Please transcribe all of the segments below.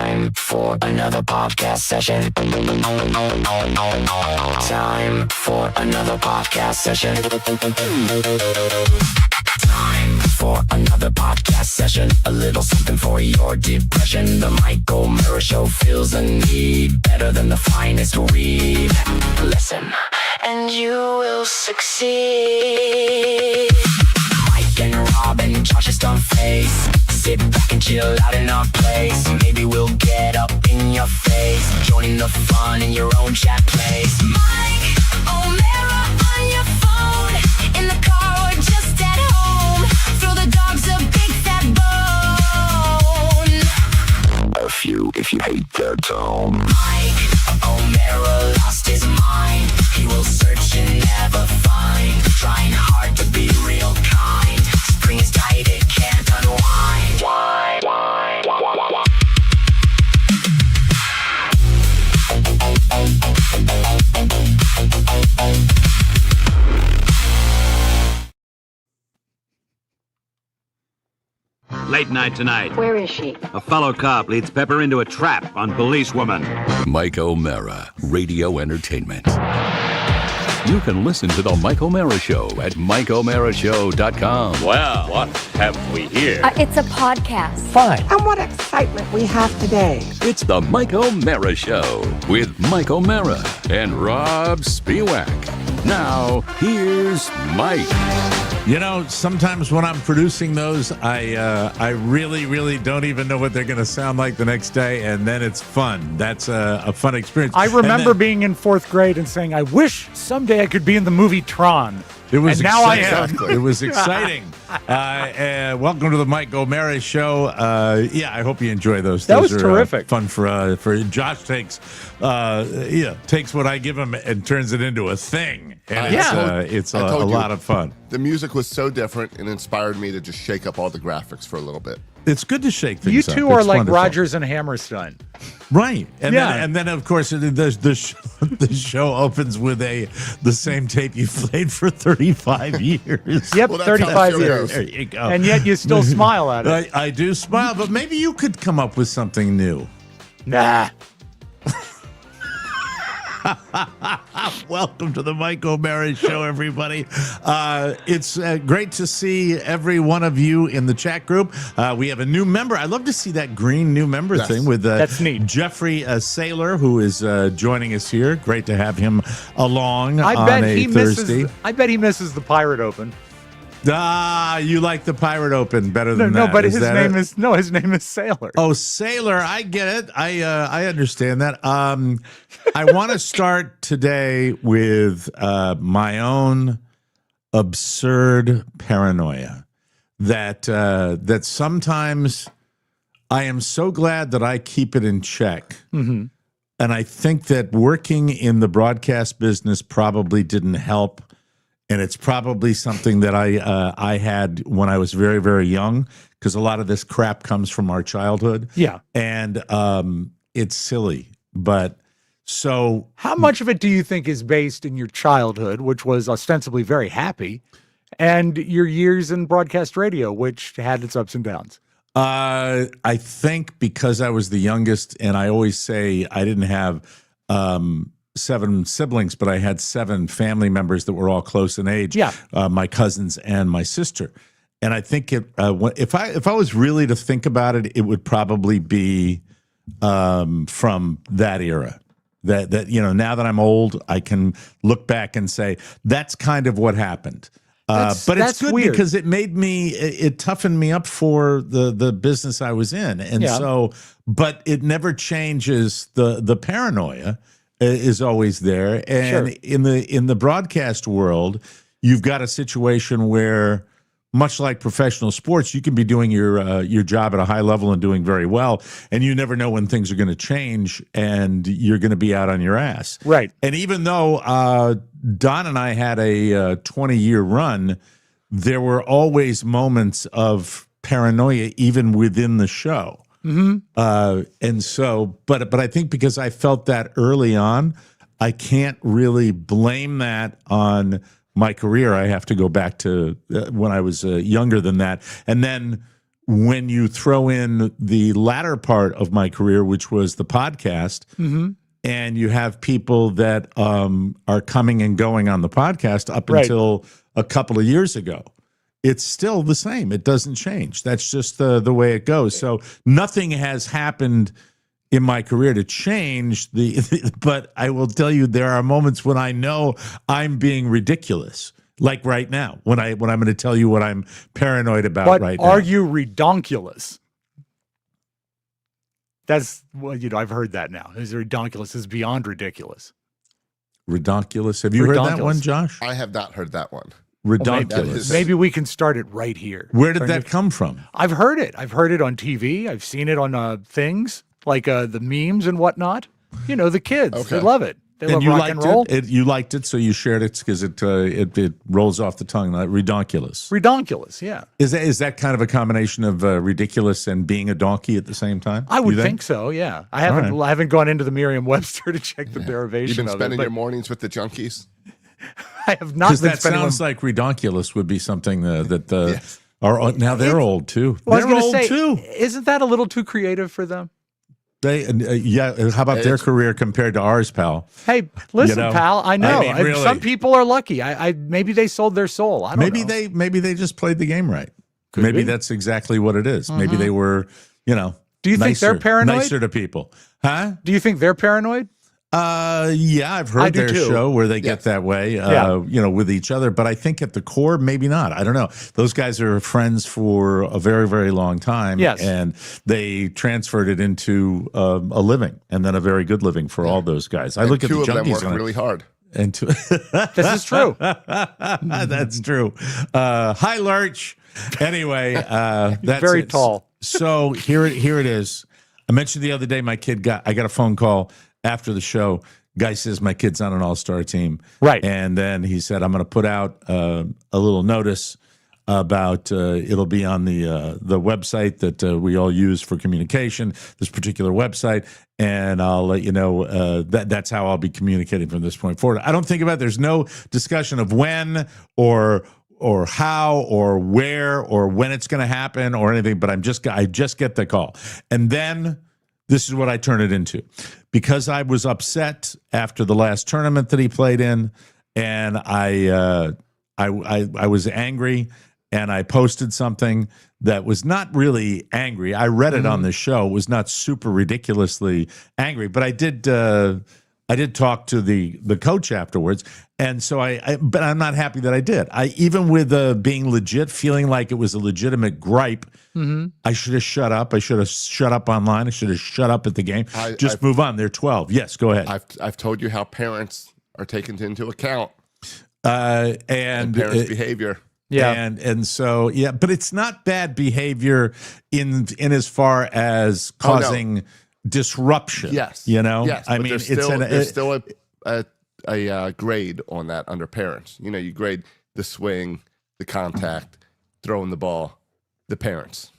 Time for another podcast session. Time for another podcast session. Time for another podcast session. A little something for your depression. The Mike O'Mara Show feels a need better than the finest weed. Listen, and you will succeed. Mike and Robin, Josh's dumb face. Sit back and chill out in our place. Maybe we'll get up in your face. Join the fun in your own chat place. Mike O'Mara on your phone. In the car or just at home. Throw the dogs a big fat bone. F you if you hate their tone. Mike O'Mara lost his mind. He will search and never find. Trying hard to be real kind. Spring is tight, it can't unwind. Late night tonight. Where is she? A fellow cop leads Pepper into a trap on policewoman. Mike O'Mara, Radio Entertainment. You can listen to The Mike O'Mara Show at MikeO'MaraShow.com. Well, what have we here? It's a podcast. Fine. And what excitement we have today. It's The Mike O'Mara Show with Mike O'Mara and Rob Spiewak. Now, here's Mike. You know, sometimes when I'm producing those, I really don't even know what they're going to sound like the next day, and then it's fun. That's a fun experience. I remember being in fourth grade and saying, I wish someday I could be in the movie Tron. It was and now I am. It was exciting. Welcome to the Mike O'Mara Show. I hope you enjoy those. That those was are, terrific. Fun for Josh takes what I give him and turns it into a thing. And it's a lot of fun. The music was so different and inspired me to just shake up all the graphics for a little bit. It's good to shake things You up. two are It's like wonderful. Rodgers and Hammerstein. Right. And Yeah. then of course the show opens with the same tape you played for 35 years. Yep, Well, that's how the 35 show years. goes. There you go. And yet you still smile at it. I do smile, but maybe you could come up with something new. Nah. Welcome to the Mike O'Mara Show, everybody. It's great to see every one of you in the chat group. We have a new member. I love to see that green new member thing with That's neat. Jeffrey Saylor, who is joining us here. Great to have him along I on bet a he Thursday. misses the Pirate Open. You like the Pirate Open better than that. No, but Is his that name it? is Sailor. Oh, Sailor, I get it. I understand that. I want to start today with my own absurd paranoia that sometimes I am so glad that I keep it in check. Mm-hmm. And I think that working in the broadcast business probably didn't help. And it's probably something that I had when I was very, very young, because a lot of this crap comes from our childhood. Yeah. And it's silly. But so How much of it do you think is based in your childhood, which was ostensibly very happy, and your years in broadcast radio, which had its ups and downs? I think because I was the youngest, and I always say I didn't have 7 siblings, but I had 7 family members that were all close in age. Yeah. My cousins and my sister. And I think if I was really to think about it, it would probably be from that era. That now that I'm old, I can look back and say that's kind of what happened. But it's good weird. because it made me, it toughened me up for the business I was in. And so, but it never changes the paranoia is always there. And in the broadcast world, you've got a situation where, much like professional sports, you can be doing your job at a high level and doing very well, and you never know when things are going to change, and you're going to be out on your ass. Right. And even though Don and I had a 20-year run, there were always moments of paranoia even within the show. Mm-hmm. And so, but I think because I felt that early on, I can't really blame that on my career. I have to go back to when I was younger than that. And then when you throw in the latter part of my career, which was the podcast, and you have people that are coming and going on the podcast up until a couple of years ago, it's still the same. It doesn't change. That's just the way it goes. So nothing has happened in my career to change but I will tell you, there are moments when I know I'm being ridiculous. Like right now, when I'm going to tell you what I'm paranoid about right now. But are you redonkulous? That's, well, I've heard that now. Is redonkulous is beyond ridiculous. Ridonkulous. Have you heard that one, Josh? I have not heard that one. Ridonkulous. Maybe we can start it right here. Where did that come from? I've heard it. I've heard it on TV. I've seen it on things like the memes and whatnot. The kids, they love it. They love rock and roll. You liked it, so you shared it because it rolls off the tongue. Like Ridonkulous. Ridonkulous, yeah. Is that kind of a combination of ridiculous and being a donkey at the same time? I would think so, yeah. I haven't gone into the Merriam-Webster to check the derivation of it. You've been spending your mornings with the junkies? I have not been that sounds like Ridonkulous would be something that Yes. are now they're old too. Well, They're old too. Isn't that a little too creative for them? How about their career compared to ours, pal? Hey, listen, pal. I know. Really. Some people are lucky. Maybe they sold their soul. I don't know. Maybe they just played the game right. Maybe that's exactly what it is. Maybe they were, Do you think they're paranoid? Nicer to people, huh? Do you think they're paranoid? Yeah, I've heard their show where they get that way, with each other. But I think at the core, maybe not. I don't know. Those guys are friends for a very, very long time. Yes. And they transferred it into a living, and then a very good living for all those guys. I look at the junkies. Two of them work really hard. And this is true. That's true. Hi, Lurch. Anyway, that's very tall. So here it is. I mentioned the other day, I got a phone call after the show. Guy says my kid's on an all-star team. Right. And then he said, I'm going to put out a little notice about it'll be on the website that we all use for communication, this particular website, and I'll let you know that's how I'll be communicating from this point forward. I don't think about it. There's no discussion of when or how or where or when it's going to happen or anything, but I just get the call. And then this is what I turn it into. Because I was upset after the last tournament that he played in, and I was angry, and I posted something that was not really angry. I read it on the show. It was not super ridiculously angry, but I did talk to the coach afterwards, and so but I'm not happy that I did. Even with being legit, feeling like it was a legitimate gripe, I should have shut up. I should have shut up online. I should have shut up at the game. Move on. They're 12. Yes, go ahead. I've told you how parents are taken into account and parents' behavior. Yeah, and so but it's not bad behavior in as far as causing disruption. Yes, Yes, I mean, there's still a grade on that under parents. You grade the swing, the contact, throwing the ball, the parents.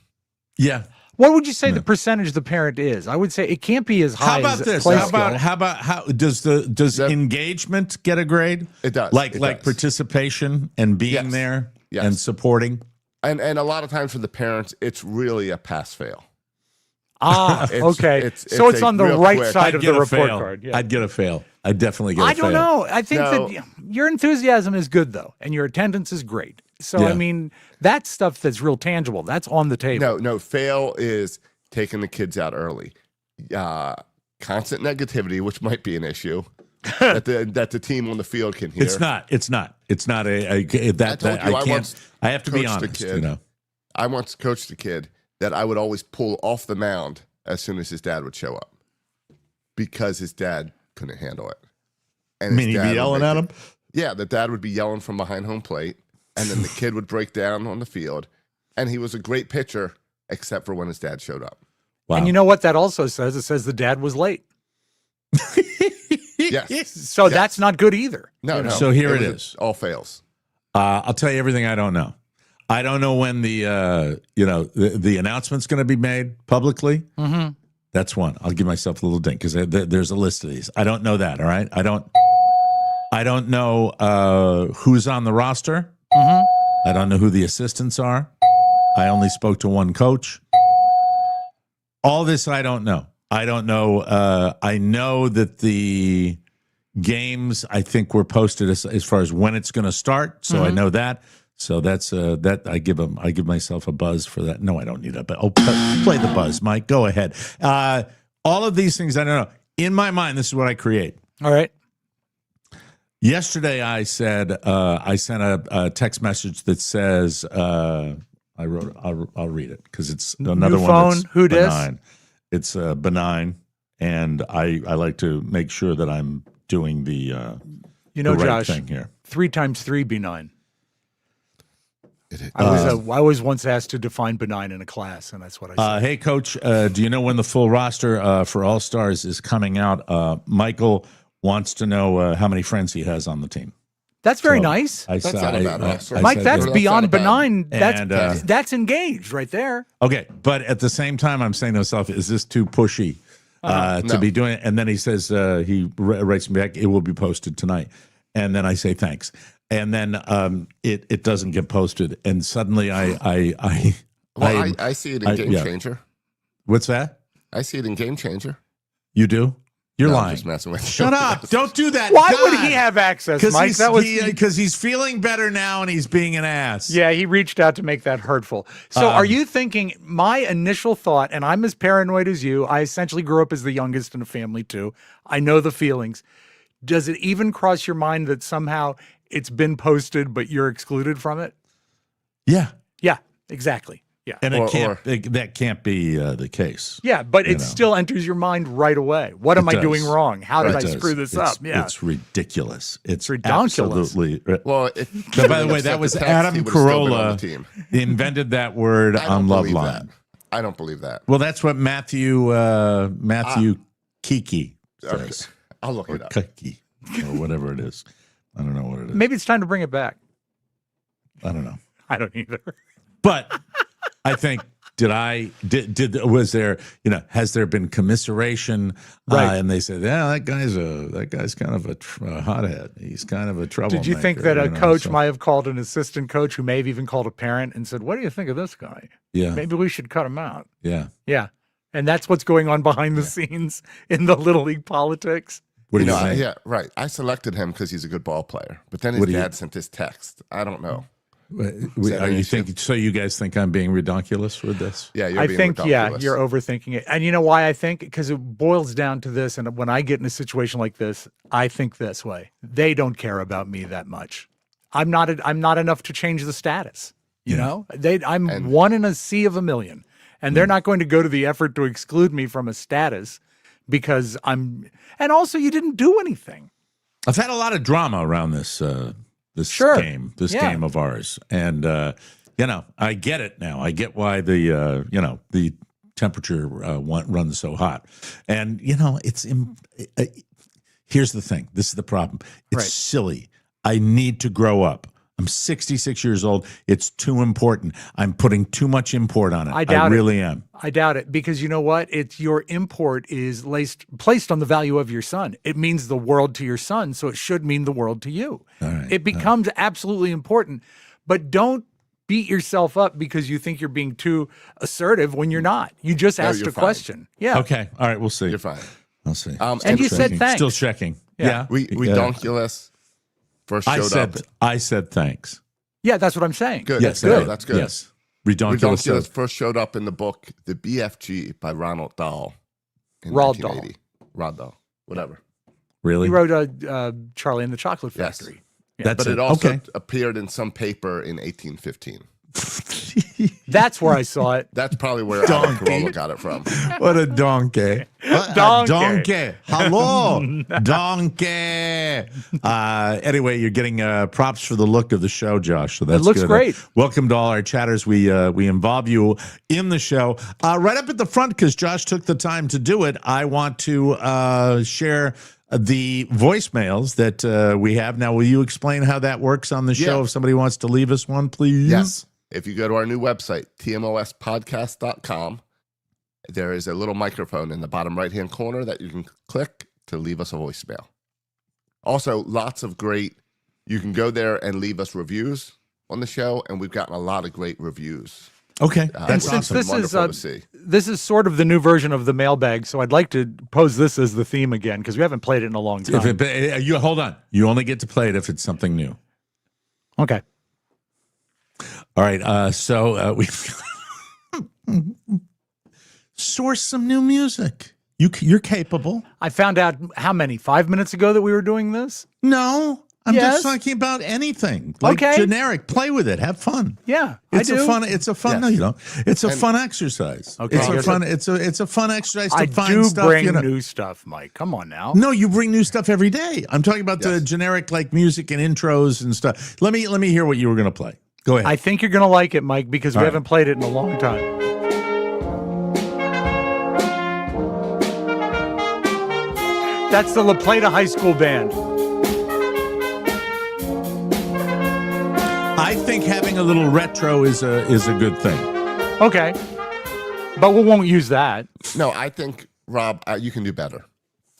Yeah. What would you say the percentage the parent is? I would say it can't be as high. How about as this? play How about does engagement get a grade? It does. Like it does. Participation and being there and supporting. And a lot of times for the parents, it's really a pass fail. Okay. It's on the right quick. side of the report card. Yeah. I'd get a fail. I'd definitely get a fail. I don't know. I think that your enthusiasm is good, though, and your attendance is great. So, I mean, that's stuff that's real tangible. That's on the table. No, fail is taking the kids out early. Constant negativity, which might be an issue that the team on the field can hear. It's not I have to be honest. I once coached a kid that I would always pull off the mound as soon as his dad would show up because his dad couldn't handle it. And he'd be yelling at him? Yeah, the dad would be yelling from behind home plate, and then the kid would break down on the field, and he was a great pitcher except for when his dad showed up. Wow. And you know what that also says? It says the dad was late. Yes. So that's not good either. No. So here it is. All fails. I'll tell you everything I don't know. I don't know when the announcement's going to be made publicly. Mm-hmm. That's one. I'll give myself a little ding because there's a list of these. I don't know that. All right. I don't know who's on the roster. Mm-hmm. I don't know who the assistants are. I only spoke to one coach. All this I don't know. I don't know. I know that the games, I think, were posted as far as when it's going to start. So I know that. So that's that. I give myself a buzz for that. No, I don't need a buzz. Oh, play the buzz, Mike. Go ahead. All of these things I don't know. In my mind, this is what I create. All right. Yesterday, I said I sent a text message that says I wrote. I'll read it because it's another New one phone, that's who dis? benign. It's benign, and I like to make sure that I'm doing the You know, the right Josh, thing here. 3 times 3 be 9. It is. I was once asked to define benign in a class, and that's what I said. Hey, Coach, do you know when the full roster for All Stars is coming out? Michael wants to know how many friends he has on the team. That's very So nice. That's not a bad answer. Mike, said that's that- beyond That's not benign. And, That's engaged right there. Okay, but at the same time, I'm saying to myself, is this too pushy to No. be doing it? And then he says, he writes me back, it will be posted tonight. And then I say, thanks. And then it doesn't get posted. And suddenly I see it in Game yeah. Changer. What's that? I see it in Game Changer. You do? You're No, I'm lying. just messing with you. Shut up. Don't do that. Why God. would he have access, Mike? Because he's feeling better now and he's being an ass. Yeah, he reached out to make that hurtful. So are you thinking, my initial thought, and I'm as paranoid as you, I essentially grew up as the youngest in a family too. I know the feelings. Does it even cross your mind that somehow it's been posted, but you're excluded from it? Yeah. Yeah, exactly. Yeah. And Or- that can't be the case. Yeah, but You it know. still enters your mind right away. What am It I doing does. wrong? How did It I does. screw this It's- up? Yeah. It's ridiculous. It's Ridonkulous. absolutely. Well, if But by the way, that was Adam Carolla team. invented that word I on don't believe Loveline. that. I don't believe that. Well, that's what Matthew Kiki says, I'll look or it up. Kiki, or whatever it is. I don't know what it is. Maybe it's time to bring it back. I don't know. I don't either. But I think was there, has there been commiseration? Right. And they said, yeah, that guy's kind of a hothead. He's kind of a troublemaker. Did you think that a know, coach so- might have called an assistant coach who may have even called a parent and said, what do you think of this guy? Yeah. Maybe we should cut him out. Yeah. Yeah. And that's what's going on behind the scenes in the Little League politics. What do you think? Yeah, right. I selected him because he's a good ball player. But then his What do you- dad sent this text. I don't know. Are you think so? You guys think I'm being ridonkulous with this? Yeah, you're I being think, yeah, ridiculous. you're overthinking it. And you know why I think? Because it boils down to this. And when I get in a situation like this, I think this way. They don't care about me that much. I'm not enough to change the status. You know, I'm one in a sea of a million. And they're not going to go to the effort to exclude me from a status because and also you didn't do anything. I've had a lot of drama around this Sure. game, Yeah. game of ours, and I get it now. I get why the temperature runs so hot, and here's the thing. This is the problem. It's Right. silly. I need to grow up. I'm 66 years old. It's too important. I'm putting too much import on it. I doubt it. really am. I doubt it because you know what? It's your import is placed on the value of your son. It means the world to your son, so it should mean the world to you. All right. It becomes absolutely important, but don't beat yourself up because you think you're being too assertive when you're not. You just asked you're a fine. question. Yeah. Okay. All right. We'll see. You're fine. I'll see. And you said Checking. thanks. Still checking. Yeah. Yeah. Ridonkulous first showed up. I said thanks. Yeah, that's what I'm saying. Good. Yes. Good. okay. That's good. Yes. Ridonkulous. Ridonkulous first showed up in the book The BFG by Ronald Dahl in Roald 1980. Roald Dahl. Whatever. Really? He wrote Charlie and the Chocolate Yes. Factory. That's But it also okay. appeared in some paper in 1815. That's where I saw it. That's probably where Adam Carolla got it from. What a donkey. Donkey. Donkey. Hello. Donkey. Anyway, you're getting props for the look of the show, Josh. So that's looks good. great. Welcome to all our chatters. We involve you in the show. Right up at the front, because Josh took the time to do it, I want to share the voicemails that we have. Now, will you explain how that works on the show Yeah. if somebody wants to leave us one, please? Yes. If you go to our new website, tmospodcast.com, there is a little microphone in the bottom right-hand corner that you can click to leave us a voicemail. Also, lots of you can go there and leave us reviews on the show, and we've gotten a lot of great reviews Okay, that's Since awesome. this is Wonderful to see. this is sort of the new version of the mailbag, so I'd like to pose this as the theme again because we haven't played it in a long time. You hold on. You only get to play it if it's something new. Okay. All right. So we source some new music. You're capable. I found out how many 5 minutes ago that we were doing this. No, I'm Yes? just talking about anything. Like Okay. generic. Play with it. Have fun. Yeah, It's I do. a fun. It's a fun. Yes. No, you don't. It's a fun exercise. Okay. It's a Yes, fun. It's a fun exercise to I find do stuff. bring you know. new stuff, Mike. Come on now. No, you bring new stuff every day. I'm talking about the Yes. generic like music and intros and stuff. Let me hear what you were going to play. Go ahead. I think you're gonna like it, Mike, because we All right. haven't played it in a long time. That's the La Plata High School Band. I think having a little retro is a good thing. Okay, but we won't use that. No, I think, Rob, you can do better.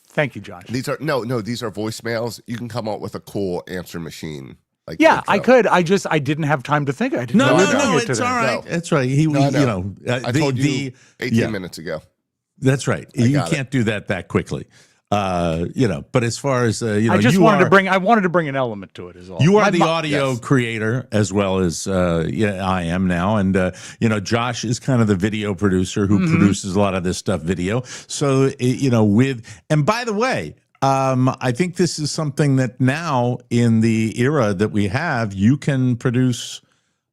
Thank you, Josh. These are these are voicemails. You can come up with a cool answer machine. Like Yeah, intro. I could. I didn't have time to think. I didn't. No, know we were no, doing no. it It's today. all right. No. That's right. No, I know. You know, I told you 18 minutes ago. That's right. You got can't do that quickly. You know, but as far as you know, I just you wanted are, to bring. I wanted to bring an element to it. Is all. You are My the mo- audio Yes. creator as well as I am now, and you know, Josh is kind of the video producer who produces a lot of this stuff video. So you know, and by the way, I think this is something that now in the era that we have, you can produce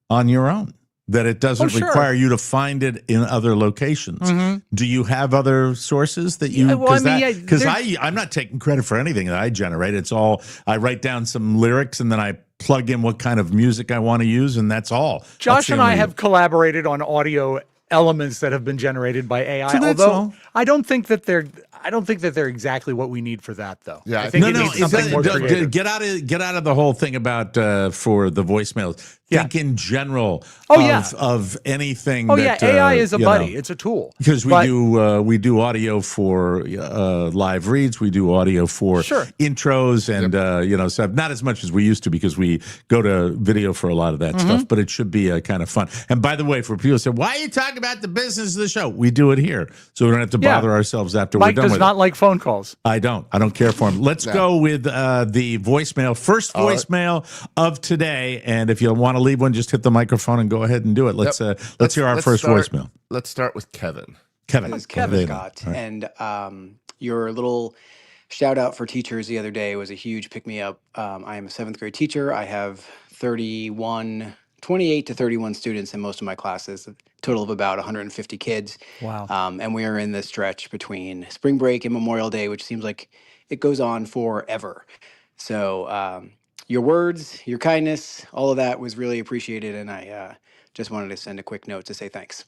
on your own. That it doesn't sure. require you to find it in other locations. Do you have other sources that you? Yeah, well, I mean, yeah, Because there's- I'm not taking credit for anything that I generate. It's all I write down some lyrics and then I plug in what kind of music I want to use, and that's all. That's Josh the and I only- have collaborated on audio elements that have been generated by AI. So that's although all. I don't think that they're exactly what we need for that, though. Yeah, I think No, it no, needs something more creative. get out of the whole thing about for the voicemails. Yeah. Think in general Oh, yeah. of anything. Oh that, yeah, AI is a you know, buddy. It's a tool. because But- we do audio for live reads. We do audio for Sure. intros and you know stuff. Not as much as we used to because we go to video for a lot of that Mm-hmm. stuff. But it should be kind of fun. And by the way, for people who say, "Why are you talking about the business of the show?" We do it here, so we don't have to Yeah. bother ourselves after Mike we're done does with not it. like phone calls. I don't care for him. Let's go with the voicemail. First All right. voicemail of today. And if you want to leave one, just hit the microphone and go ahead and do it. Let's hear our first voicemail. Let's start with Kevin. Kevin. This is Kevin Kevin. Scott. All right. And your little shout out for teachers the other day was a huge pick me up. I am a 7th grade teacher. I have 28 to 31 students in most of my classes, a total of about 150 kids. Wow. And we are in this stretch between spring break and Memorial Day, which seems like it goes on forever. So your words, your kindness, all of that was really appreciated. And I just wanted to send a quick note to say thanks.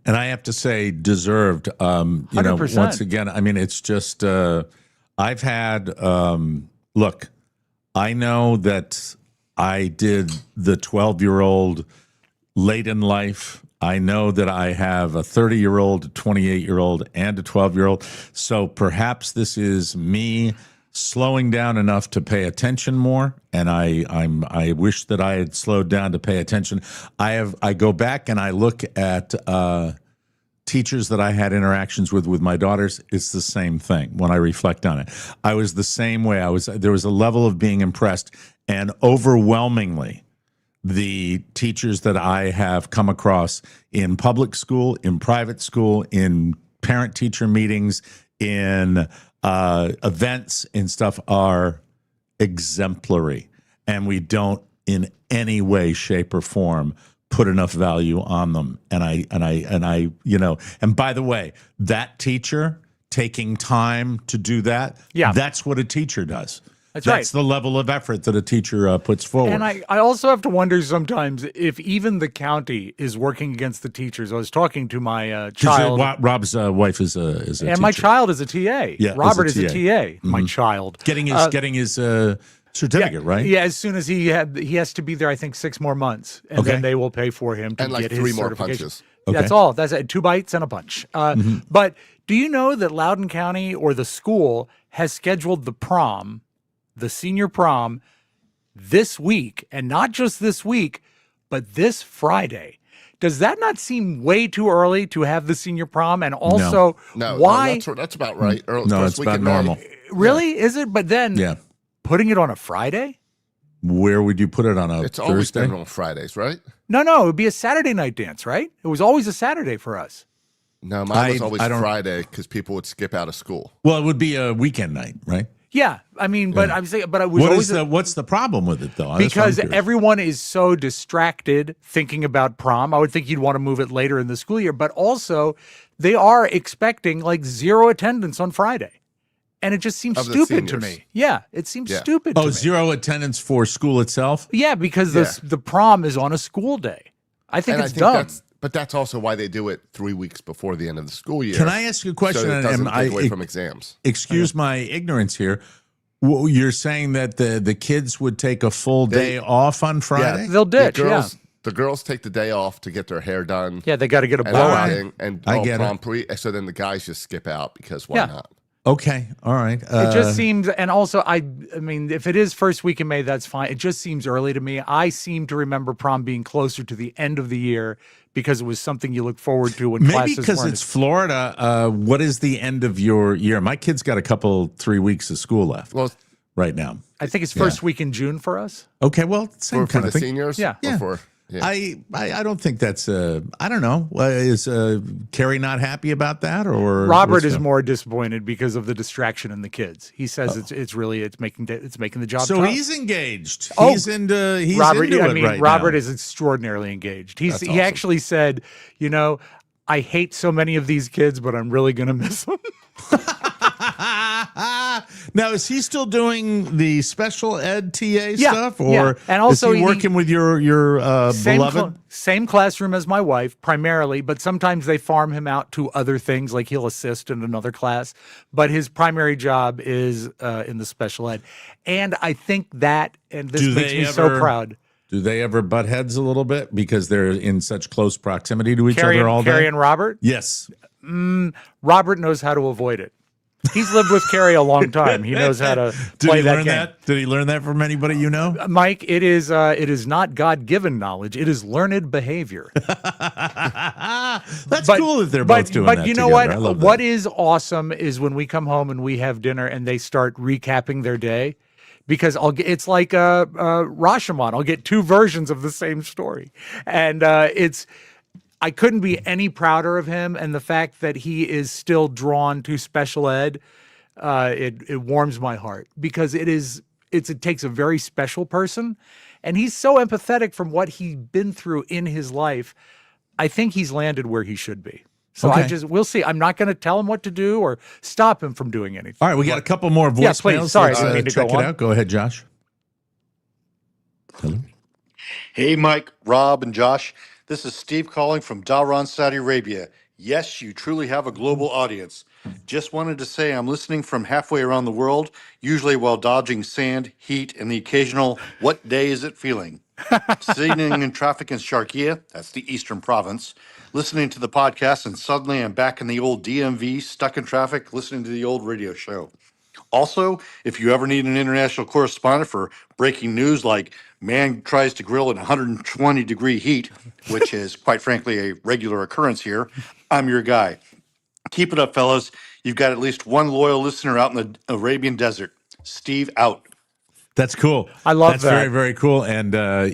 And I have to say, deserved. You know, 100%. once again, I mean, it's just, I've had, look, I know that I did the 12-year-old late in life. I know that I have a 30-year-old, a 28-year-old, and a 12-year-old. So perhaps this is me slowing down enough to pay attention more, and I wish that I had slowed down to pay attention. I go back and I look at teachers that I had interactions with my daughters. It's the same thing when I reflect on it. I was the same way. There was a level of being impressed, and overwhelmingly, the teachers that I have come across in public school, in private school, in parent-teacher meetings, in events and stuff are exemplary, and we don't in any way, shape, or form put enough value on them. And I, you know, and by the way, that teacher taking time to do that, Yeah. that's what a teacher does. That's That's right. the level of effort that a teacher puts forward. And I also have to wonder sometimes if even the county is working against the teachers. I was talking to my child. Rob's wife is a and teacher. my child is a TA. Yeah, Robert is a is a TA. TA. My child. getting his certificate, right? Yeah, as soon as he has to be there, I think 6 more months, and Okay. then they will pay for him to And like get 3 his more certification. punches. Okay. That's all. That's it. 2 bites and a punch. But do you know that Loudoun County or the school has scheduled the prom, the senior prom, this week, and not just this week, but this Friday? Does that not seem way too early to have the senior prom? And also, No, why? that's about right. No, it's about normal. Really? Is it? But then Yeah. putting it on a Friday? Where would you put it, on a It's always Thursday? been on Fridays, right? No, it would be a Saturday night dance, right? It was always a Saturday for us. No, mine was always I don't- Friday because people would skip out of school. Well, it would be a weekend night, right? Yeah, I mean, but I'm saying, but it was always What's the problem with it, though? That's what I'm because curious. everyone is so distracted thinking about prom. I would think you'd want to move it later in the school year, but also they are expecting like 0 attendance on Friday. And it just seems Of the stupid to seniors. me. Yeah, it seems Yeah. stupid to me. 0 attendance for school itself? Yeah, because the prom is on a school day. I think And it's dumb. that's also why they do it 3 weeks before the end of the school year. Can I ask you a question? So it doesn't And take away from exams. Excuse my ignorance here. You're saying that the kids would take a full day off on Friday? They'll ditch, The girls take the day off to get their hair done. Yeah, they got to get a and blowout. everything, and I get prom it. pre. So then the guys just skip out because why Yeah. not? Okay, all right. It just seems, and also, I mean, if it is first week in May, that's fine. It just seems early to me. I seem to remember prom being closer to the end of the year because it was something you look forward to when maybe classes because weren't. it's Florida. What is the end of your year? My kid's got 3 weeks of school left Well, right now. I think it's first week in June for us. Okay, well, same for kind the of thing. seniors, Yeah. Or for, yeah. I don't think that's I don't know. Is Carrie not happy about that, or Robert what's is the- more disappointed because of the distraction in the kids. He says it's making the job. So tough. he's engaged. Oh, He's into Robert. into I it mean, right Robert now. is extraordinarily engaged. He awesome. actually said, I hate so many of these kids, but I'm really going to miss them. Now, is he still doing the special ed TA stuff, or yeah. And also is he working with your beloved? Same classroom as my wife, primarily, but sometimes they farm him out to other things, like he'll assist in another class. But his primary job is in the special ed. And I think that, and this makes me so proud. Do they ever butt heads a little bit because they're in such close proximity to each other all day? Carrie and Robert? Yes. Robert knows how to avoid it. He's lived with Carrie a long time. He knows how to play that game. Did he learn that from anybody you know? Mike, it is not God-given knowledge. It is learned behavior. That's cool that they're both doing that But you know together. I what? love What that. is awesome is when we come home and we have dinner and they start recapping their day. Because it's like Rashomon. I'll get 2 versions of the same story. And I couldn't be any prouder of him, and the fact that he is still drawn to special ed, it warms my heart because it takes a very special person, and he's so empathetic from what he's been through in his life. I think he's landed where he should be. So Okay. we'll see. I'm not going to tell him what to do or stop him from doing anything. All right, we got a couple more voicemails. Yeah, please. Sorry, I Let's, didn't mean to check go it on. out. Go ahead, Josh. Hello. Hey, Mike, Rob, and Josh. This is Steve calling from Dahran, Saudi Arabia. Yes, you truly have a global audience. Just wanted to say I'm listening from halfway around the world, usually while dodging sand, heat, and the occasional, what day is it feeling? Sitting in traffic in Sharjah, that's the eastern province, listening to the podcast, and suddenly I'm back in the old DMV, stuck in traffic, listening to the old radio show. Also, if you ever need an international correspondent for breaking news like man tries to grill in 120-degree heat, which is quite frankly a regular occurrence here, I'm your guy. Keep it up, fellas. You've got at least one loyal listener out in the Arabian desert. Steve out. That's cool. I love That's that. very, very cool. And I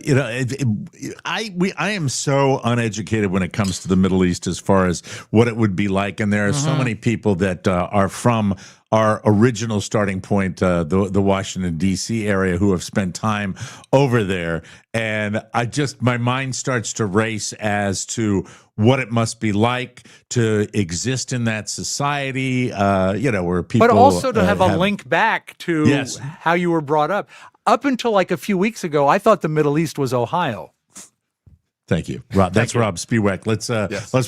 am so uneducated when it comes to the Middle East as far as what it would be like. And there are so many people that are from our original starting point, the Washington D.C. area, who have spent time over there. And my mind starts to race as to what it must be like to exist in that society, where people. But also to have a link back to Yes. how you were brought up. Up until like a few weeks ago, I thought the Middle East was Ohio. Thank you, Rob. That's Rob Spiewak. Let's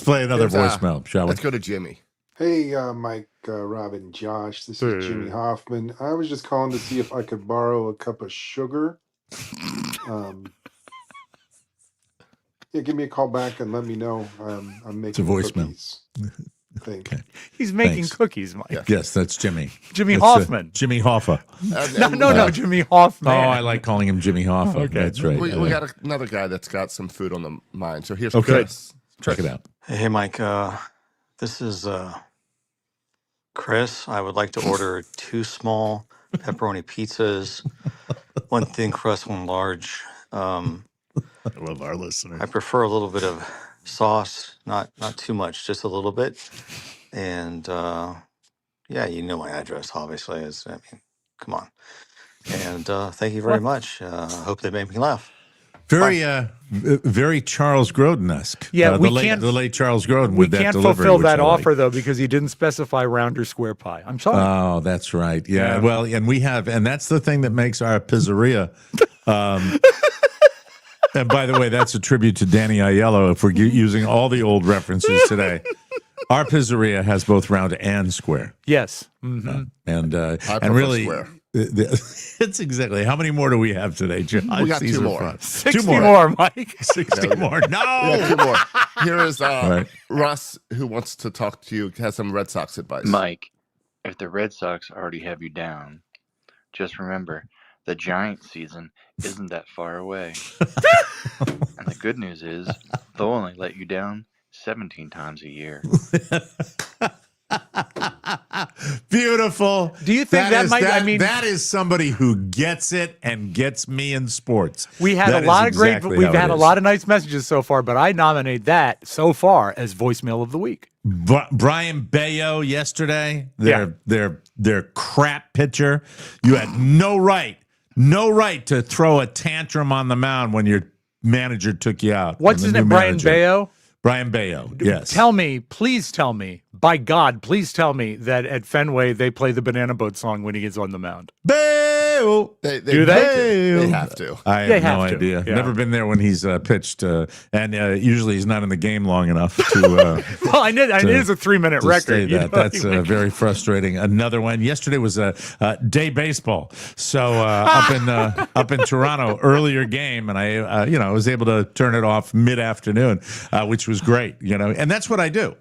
play another Here's, voicemail, shall we? Let's go to Jimmy. Hey, Mike, Rob, and Josh. This is Jimmy Hoffman. I was just calling to see if I could borrow a cup of sugar. Yeah, give me a call back and let me know. I'm making a voicemail. cookies. think. Okay. He's making Thanks. cookies, Mike. Yes, that's Jimmy. Jimmy That's, Hoffman. Jimmy Hoffa. No, Jimmy Hoffman. Oh, I like calling him Jimmy Hoffa. Okay. That's right. We got another guy that's got some food on the mind. So here's Okay. Chris. Check it out. Hey, Mike. This is Chris. I would like to order 2 small pepperoni pizzas, 1 thin crust, 1 large. I love our listeners. I prefer a little bit of sauce, not too much, just a little bit. And yeah, you know my address, obviously. Come on. And thank you very much. Hope they make me laugh. Very Charles Grodin-esque. Yeah, the late Charles Grodin We with that can't delivery. fulfill which that I like. offer, though, because he didn't specify round or square pie. I'm sorry. Oh, that's right. Yeah. Well, and that's the thing that makes our pizzeria. And by the way, that's a tribute to Danny Aiello. If we're using all the old references today, our pizzeria has both round and square. Yes. Mm-hmm. And really, square. It's exactly. How many more do we have today, John? We got 2 more. 60 more, Mike. 60 more. No. We got 2 more. Here is right. Russ, who wants to talk to you, has some Red Sox advice. Mike, if the Red Sox already have you down, just remember the Giant season isn't that far away. And the good news is they'll only let you down 17 times a year. Beautiful. Do you think that is somebody who gets it and gets me in sports. We had That a lot is of exactly we've how had it a is. lot of nice messages so far, but I nominate that so far as voicemail of the week. Brian Bayo yesterday, their crap pitcher. You had no right to throw a tantrum on the mound when your manager took you out. What's his name? Brian Bayo? Brian Bayo, yes. Please tell me, by God, please tell me that at Fenway they play the Banana Boat song when he gets on the mound. Bayo! Do they? They have to. I have no idea. Yeah. Never been there when he's pitched, and usually he's not in the game long enough to. Well, I know it is a 3-minute record. That's very frustrating. Another one. Yesterday was day baseball, so up in Toronto, earlier game, and I was able to turn it off mid-afternoon, which was great. And that's what I do.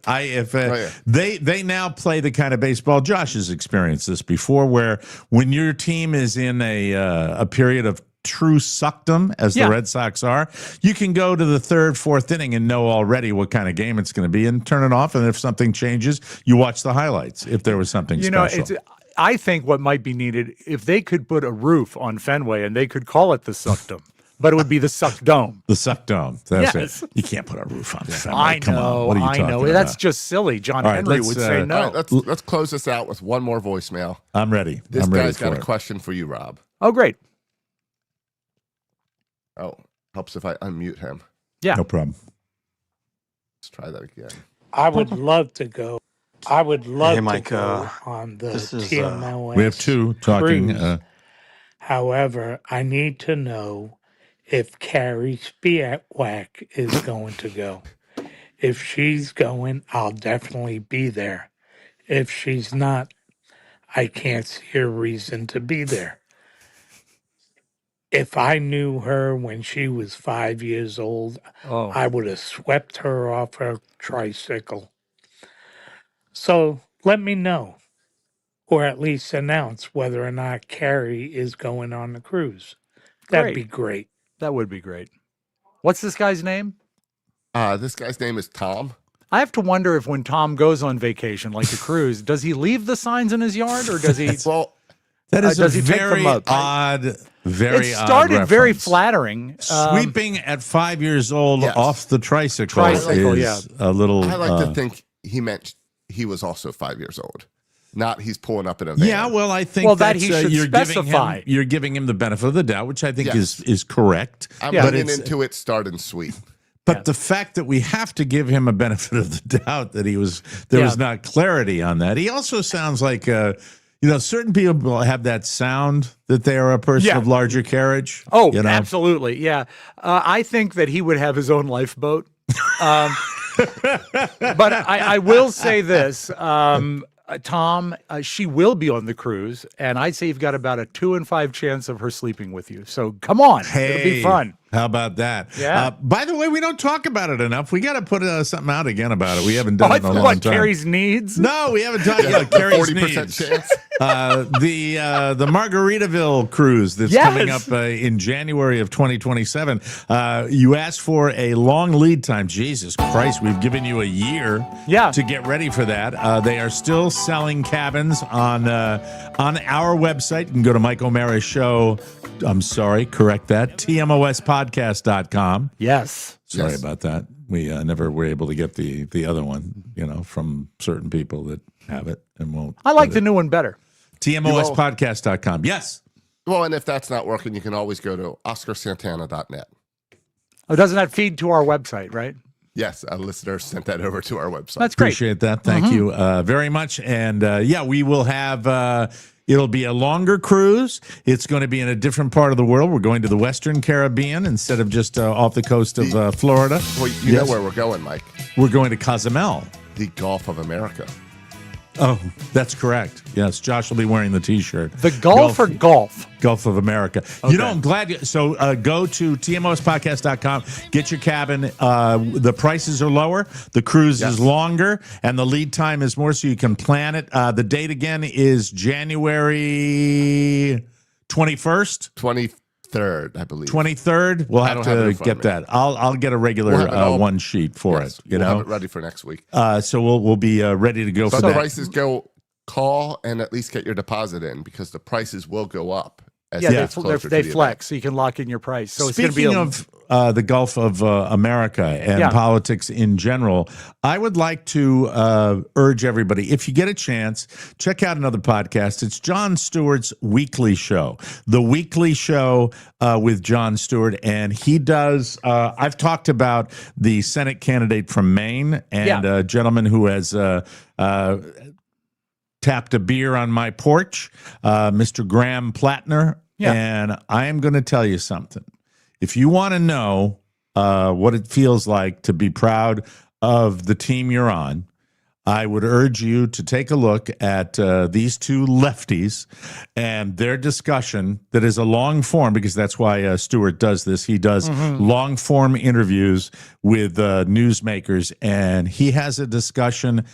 They now play the kind of baseball. Josh has experienced this before, where when your team is in a period of true suckdom, as the Red Sox are, you can go to the 3rd, 4th inning and know already what kind of game it's going to be and turn it off. And if something changes, you watch the highlights if there was something special. I think what might be needed, if they could put a roof on Fenway and they could call it the Suckdom, but it would be the Suck Dome. The Suck Dome. That's Yes. it. You can't put a roof on Fenway. I Come know. on. What are you I know. talking That's about? just silly. John All right, Henry would say no. All right, let's close this out with one more voicemail. I'm ready. This I'm ready guy's got for a it. question for you, Rob. Oh, great. Oh, helps if I unmute him. Yeah. No problem. Let's try that again. I would love to go. I would love Hey, Mike, to go on the this is, TMLS. We have 2 talking. cruise. However, I need to know if Carrie Spiewak is going to go. If she's going, I'll definitely be there. If she's not, I can't see a reason to be there. If I knew her when she was 5 years old, I would have swept her off her tricycle. So let me know, or at least announce whether or not Carrie is going on the cruise. That'd be great. That would be great. What's this guy's name? This guy's name is Tom. I have to wonder if when Tom goes on vacation, like a cruise, does he leave the signs in his yard, or does he? Well, that is does a he take very them up? odd, very It odd started very reference. flattering. Sweeping at 5 years old Yes. off the tricycle, is a little. I like to think he meant he was also 5 years old. Not he's pulling up in a van. Yeah, well, I think that that's, he should you're specify. you're giving him the benefit of the doubt, which I think Yes. is correct. I'm but getting into it starting sweet. But the fact that we have to give him a benefit of the doubt that there was not clarity on that. He also sounds like certain people have that sound that they are a person of larger carriage. Oh, absolutely. Yeah. I think that he would have his own lifeboat. But I will say this, Tom, she will be on the cruise, and I'd say you've got about a 2 in 5 chance of her sleeping with you. So come on. It'll be fun. How about that? Yeah. By the way, we don't talk about it enough. We got to put something out again about it. We haven't done it in a long what, time. Carrie's needs? No, we haven't done Carrie's 40% needs. chance. The Margaritaville cruise that's coming up in January of 2027. You asked for a long lead time. Jesus Christ, we've given you a year to get ready for that. They are still selling cabins on our website. You can go to Mike O'Mara Show. I'm sorry, correct that. TMOSpodcast.com. Yes. Sorry about that. We never were able to get the other one, from certain people that have it and won't. I like the new one better. TMOSpodcast.com. Yes. Well, and if that's not working, you can always go to OscarSantana.net. Oh, doesn't that feed to our website, right? Yes, a listener sent that over to our website. That's great. Appreciate that. Thank you very much. And we will have... It'll be a longer cruise. It's going to be in a different part of the world. We're going to the Western Caribbean instead of just off the coast of Florida. Well, you know where we're going, Mike. We're going to Cozumel. The Gulf of America. Oh, that's correct. Yes, Josh will be wearing the T-shirt. The Gulf or golf? Gulf of America. Okay. I'm glad. So go to TMOSpodcast.com. Get your cabin. The prices are lower. The cruise is longer. And the lead time is more so you can plan it. The date again is January 21st? 23rd, I believe. 23rd? We'll have to get that. I'll get a regular one sheet for it. We'll have it ready for next week. So we'll be ready to go for that. The prices go, call and at least get your deposit in because the prices will go up. They flex, so you can lock in your price. So Speaking of the Gulf of America and politics in general, I would like to urge everybody, if you get a chance, check out another podcast. It's Jon Stewart's Weekly Show, The Weekly Show with Jon Stewart. And he does, I've talked about the Senate candidate from Maine and a gentleman who has tapped a beer on my porch, Mr. Graham Plattner. Yeah. And I am going to tell you something. If you want to know what it feels like to be proud of the team you're on, I would urge you to take a look at these two lefties and their discussion that is a long form, because that's why Stewart does this. He does long form interviews with newsmakers, and he has a discussion.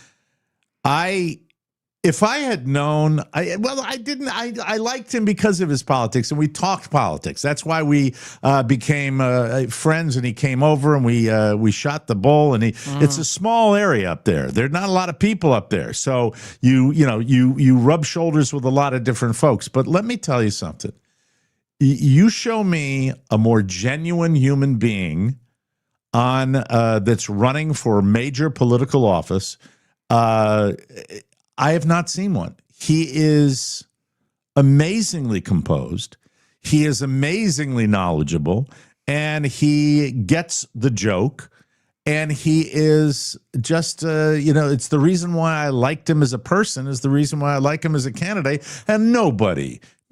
If I had known, I liked him because of his politics, and we talked politics. That's why we became friends, and he came over, and we shot the bull. And it's a small area up there. There are not a lot of people up there, so you rub shoulders with a lot of different folks. But let me tell you something: you show me a more genuine human being on that's running for major political office. I have not seen one. He is amazingly composed. He is amazingly knowledgeable, and he gets the joke. And he is just, it's the reason why I liked him as a person, is the reason why I like him as a candidate. And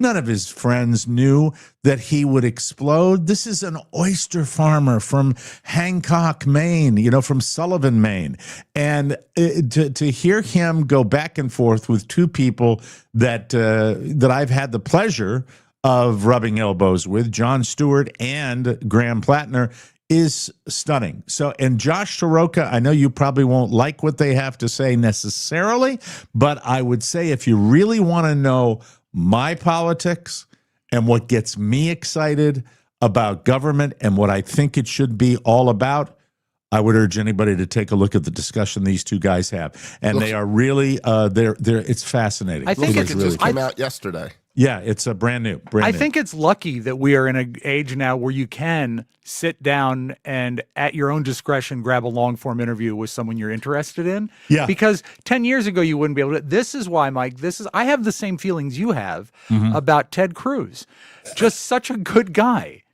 none of his friends knew that he would explode. This is an oyster farmer from Hancock, Maine, from Sullivan, Maine. And to hear him go back and forth with two people that I've had the pleasure of rubbing elbows with, Jon Stewart and Graham Plattner, is stunning. So, and Josh Soroka, I know you probably won't like what they have to say necessarily, but I would say if you really want to know my politics and what gets me excited about government and what I think it should be all about, I would urge anybody to take a look at the discussion these two guys have. And they are really, it's fascinating. I think it just came out yesterday. Yeah, it's a brand new. I think it's lucky that we are in an age now where you can sit down and at your own discretion grab a long form interview with someone you're interested in. Yeah. Because 10 years ago you wouldn't be able to. This is why, Mike, I have the same feelings you have about Ted Cruz. Just such a good guy.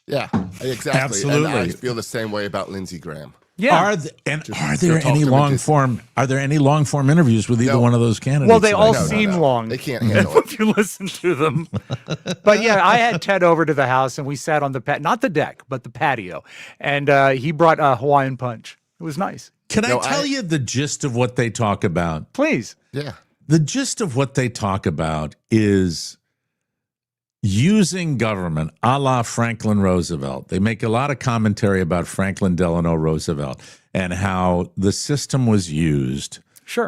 Yeah, exactly. Absolutely. And I feel the same way about Lindsey Graham. Yeah. Are there any long form interviews with either one of those candidates? Well, they all seem long. They can't handle it if you listen to them. But yeah, I had Ted over to the house and we sat on the not the deck, but the patio, and he brought a Hawaiian punch. It was nice. Can I tell you the gist of what they talk about? Please. Yeah. The gist of what they talk about is using government a la Franklin Roosevelt. They make a lot of commentary about Franklin Delano Roosevelt and how the system was used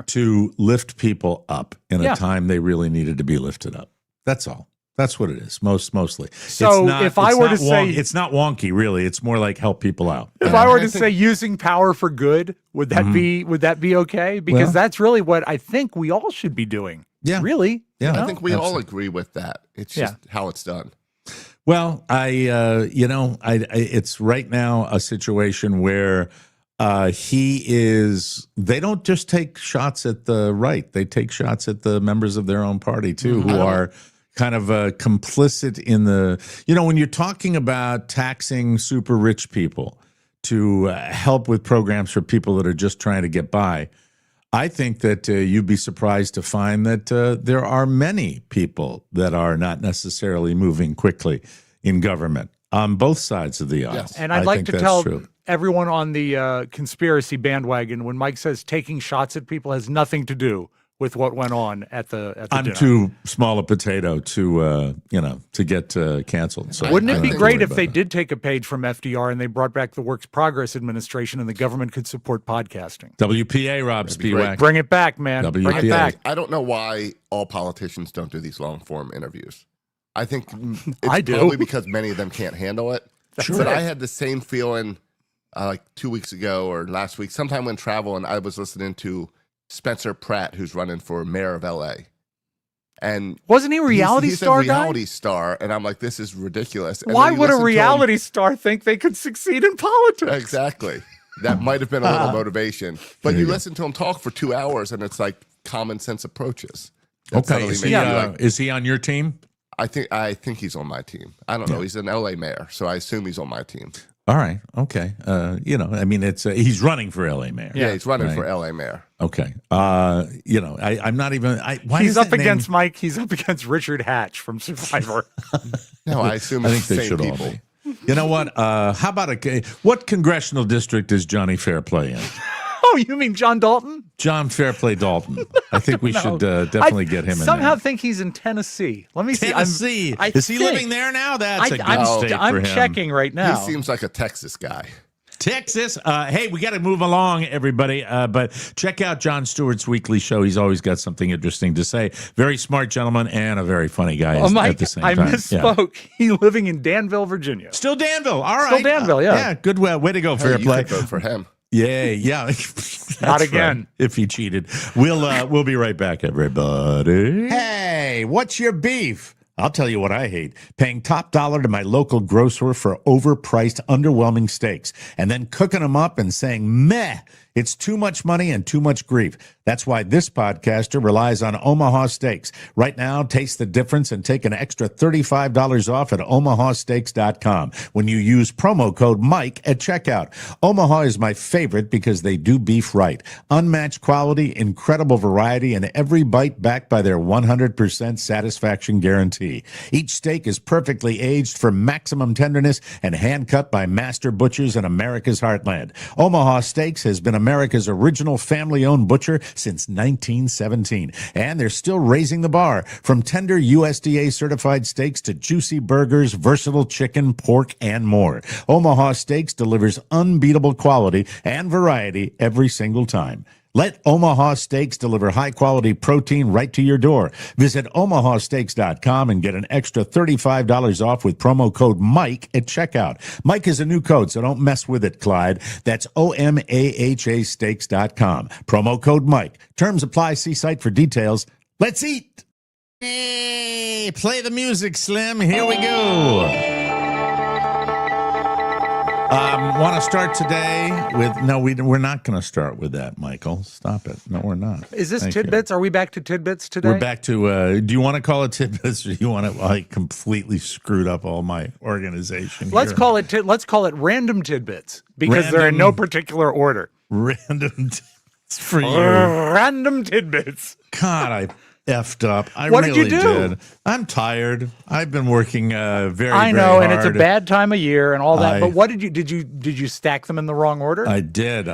to lift people up in a time they really needed to be lifted up. That's all. That's what it is, mostly. So if I were to say... It's not wonky, really. It's more like help people out. If I were to say using power for good, would that be okay? Because that's really what I think we all should be doing. Yeah. Really. Yeah. I think we all agree with that. It's just how it's done. Well, it's right now a situation where they don't just take shots at the right. They take shots at the members of their own party, too, who are kind of complicit in when you're talking about taxing super rich people to help with programs for people that are just trying to get by. I think that you'd be surprised to find that there are many people that are not necessarily moving quickly in government on both sides of the aisle. Yes. And I'd like to tell everyone on the conspiracy bandwagon, when Mike says taking shots at people has nothing to do with what went on at the I'm dinner. too small a potato to get canceled. So wouldn't it be great if they did take a page from FDR and they brought back the Works Progress Administration and the government could support podcasting? WPA, Rob Spiewak. Bring it back, man. WPA. Bring it back. I don't know why all politicians don't do these long-form interviews. I think it's probably because many of them can't handle it. But I had the same feeling like 2 weeks ago or last week, sometime when traveling, I was listening to Spencer Pratt, who's running for mayor of LA. And wasn't he a reality star He's a reality star. And I'm like, this is ridiculous. And why would a reality star think they could succeed in politics? Exactly. That might have been a little motivation. But you listen to him talk for 2 hours and it's like common sense approaches. Okay. Is he on your team? I think he's on my team. I don't know. He's an LA mayor, so I assume he's on my team. All right. Okay. It's he's running for LA mayor. Yeah, he's running for LA mayor. Okay. I'm not even. He's up against Mike. He's up against Richard Hatch from Survivor. No, I assume I think they should all be. You know what? How about what congressional district is Johnny Fairplay in? Oh, you mean John Dalton? John Fairplay Dalton. I think we should definitely get him in there. Somehow think he's in Tennessee. Let me see. Tennessee. Is he living there now? That's a good state for him. I'm checking right now. He seems like a Texas guy. Texas. Hey, we got to move along, everybody. But check out Jon Stewart's weekly show. He's always got something interesting to say. Very smart gentleman and a very funny guy at the same time. I misspoke. He's living in Danville, Virginia. Still Danville. All right. Still Danville, yeah. Yeah, good. Way to go, Fairplay. You could vote for him. Yeah. Not again. Right, if he cheated. We'll be right back, everybody. Hey, what's your beef? I'll tell you what I hate. Paying top dollar to my local grocer for overpriced, underwhelming steaks and then cooking them up and saying, meh, it's too much money and too much grief. That's why this podcaster relies on Omaha Steaks. Right now, taste the difference and take an extra $35 off at omahasteaks.com when you use promo code Mike at checkout. Omaha is my favorite because they do beef right. Unmatched quality, incredible variety, and every bite backed by their 100% satisfaction guarantee. Each steak is perfectly aged for maximum tenderness and hand-cut by master butchers in America's heartland. Omaha Steaks has been America's original family-owned butcher since 1917, and they're still raising the bar. From tender USDA-certified steaks to juicy burgers, versatile chicken, pork, and more. Omaha Steaks delivers unbeatable quality and variety every single time. Let Omaha Steaks deliver high-quality protein right to your door. Visit omahasteaks.com and get an extra $35 off with promo code Mike at checkout. Mike is a new code, so don't mess with it, Clyde. That's OMAHA steaks.com. Promo code Mike. Terms apply. See site for details. Let's eat. Hey, play the music, Slim. Here we go. Want to start today with... No, we're not going to start with that, Michael. Stop it. No, we're not. Is this tidbits? Are we back to tidbits today? We're back to... do you want to call it tidbits, or do you want to... I completely screwed up all my organization Let's call it random tidbits, because they're in no particular order. Random tidbits for you. Random tidbits. God, I effed up. What really did you do? Did. I'm tired. I've been working very I know, very hard. and it's a bad time of year and all that. But what did you stack them in the wrong order? I did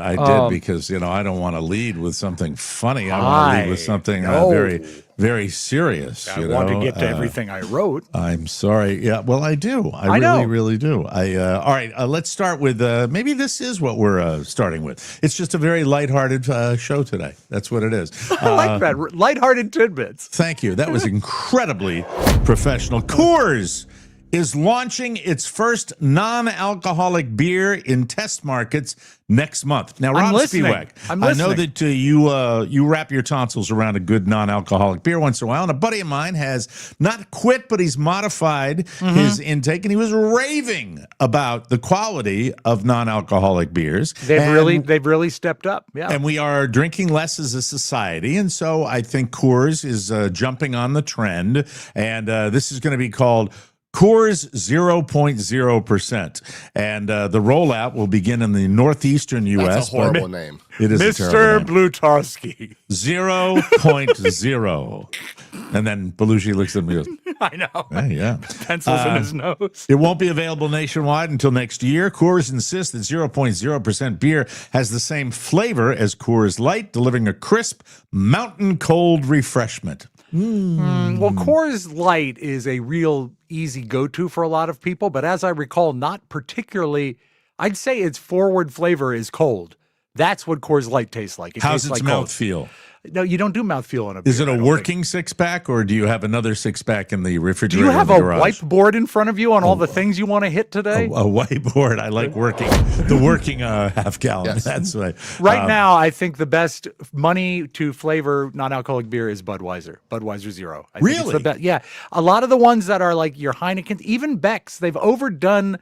because I don't want to lead with something funny. I want to lead with something very very serious. I want to get to everything I wrote. I'm sorry. Yeah, well, I do. I know. really do. All right, let's start with maybe this is what we're starting with. It's just a very lighthearted show today. That's what it is. I like that. Lighthearted tidbits. Thank you. That was incredibly professional. Coors is launching its first non-alcoholic beer in test markets next month. Now, Rob Spiewak, I know that you wrap your tonsils around a good non-alcoholic beer once in a while, and a buddy of mine has not quit, but he's modified his intake, and he was raving about the quality of non-alcoholic beers. They've really stepped up. Yeah, and we are drinking less as a society, and so I think Coors is jumping on the trend, and this is going to be called Coors 0.0%. And the rollout will begin in the northeastern U.S. That's a horrible name. It is Mr. Blutarski. 0.0. And then Belushi looks at me and goes, I know. Hey, yeah. Pencils in his nose. It won't be available nationwide until next year. Coors insists that 0.0% beer has the same flavor as Coors Light, delivering a crisp, mountain cold refreshment. Well, Coors Light is a real easy go-to for a lot of people, but as I recall, not particularly. I'd say its forward flavor is cold. That's what Coors Light tastes like. How's tastes its like mouth feel? No, you don't do mouthfeel on a beer. Is it a working six-pack, or do you have another six-pack in the refrigerator? Do you have in a the garage? whiteboard in front of you on all the things you want to hit today? A whiteboard. I like working. The working half gallon. Yes. That's right. Right now, I think the best money to flavor non-alcoholic beer is Budweiser. Budweiser Zero. I think it's the best. Yeah. A lot of the ones that are like your Heineken, even Beck's, they've overdone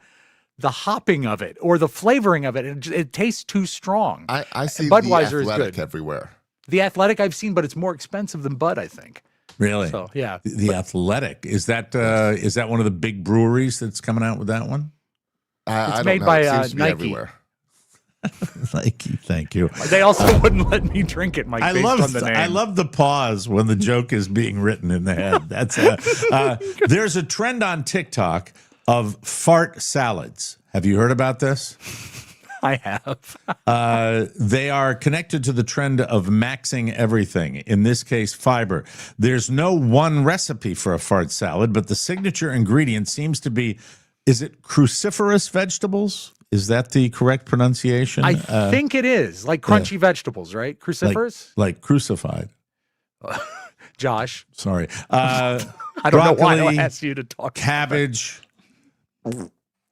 the hopping of it or the flavoring of it. It tastes too strong. I see Budweiser the Athletic is good. everywhere. The Athletic I've seen, but it's more expensive than Bud, I think. Really? So, yeah. The Athletic. Is that one of the big breweries that's coming out with that one? It's made by Nike. Everywhere. Nike, thank you. They also wouldn't let me drink it, Mike, based on the name. I love the pause when the joke is being written in the head. That's there's a trend on TikTok of fart salads. Have you heard about this? I have. They are connected to the trend of maxing everything, in this case, fiber. There's no one recipe for a fart salad, but the signature ingredient seems to be, is it cruciferous vegetables? Is that the correct pronunciation? I think it is. Like crunchy vegetables, right? Cruciferous? Like crucified. Josh. Sorry. I don't know why I asked you to talk. Cabbage.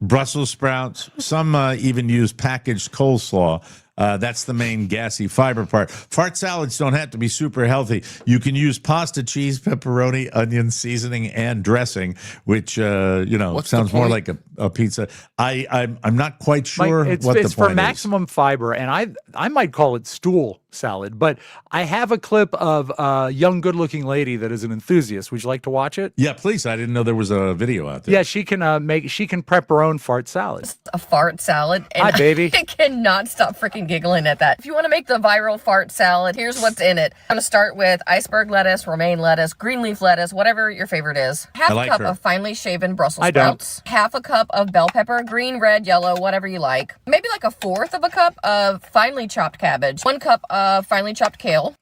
Brussels sprouts. Some even use packaged coleslaw. That's the main gassy fiber part. Fart salads don't have to be super healthy. You can use pasta, cheese, pepperoni, onion, seasoning, and dressing, which sounds more like a pizza. I'm not quite sure Mike, what the point is. It's for maximum fiber, and I might call it stool salad. But I have a clip of a young, good-looking lady that is an enthusiast. Would you like to watch it? Yeah, please. I didn't know there was a video out there. Yeah, she can prep her own fart salad. A fart salad. And hi, baby. I cannot stop freaking giggling at that. If you want to make the viral fart salad, here's what's in it. I'm going to start with iceberg lettuce, romaine lettuce, green leaf lettuce, whatever your favorite is. Half a cup of finely shaven Brussels sprouts. Half a cup of bell pepper, green, red, yellow, whatever you like. Maybe like a fourth of a cup of finely chopped cabbage. 1 cup of finely chopped kale.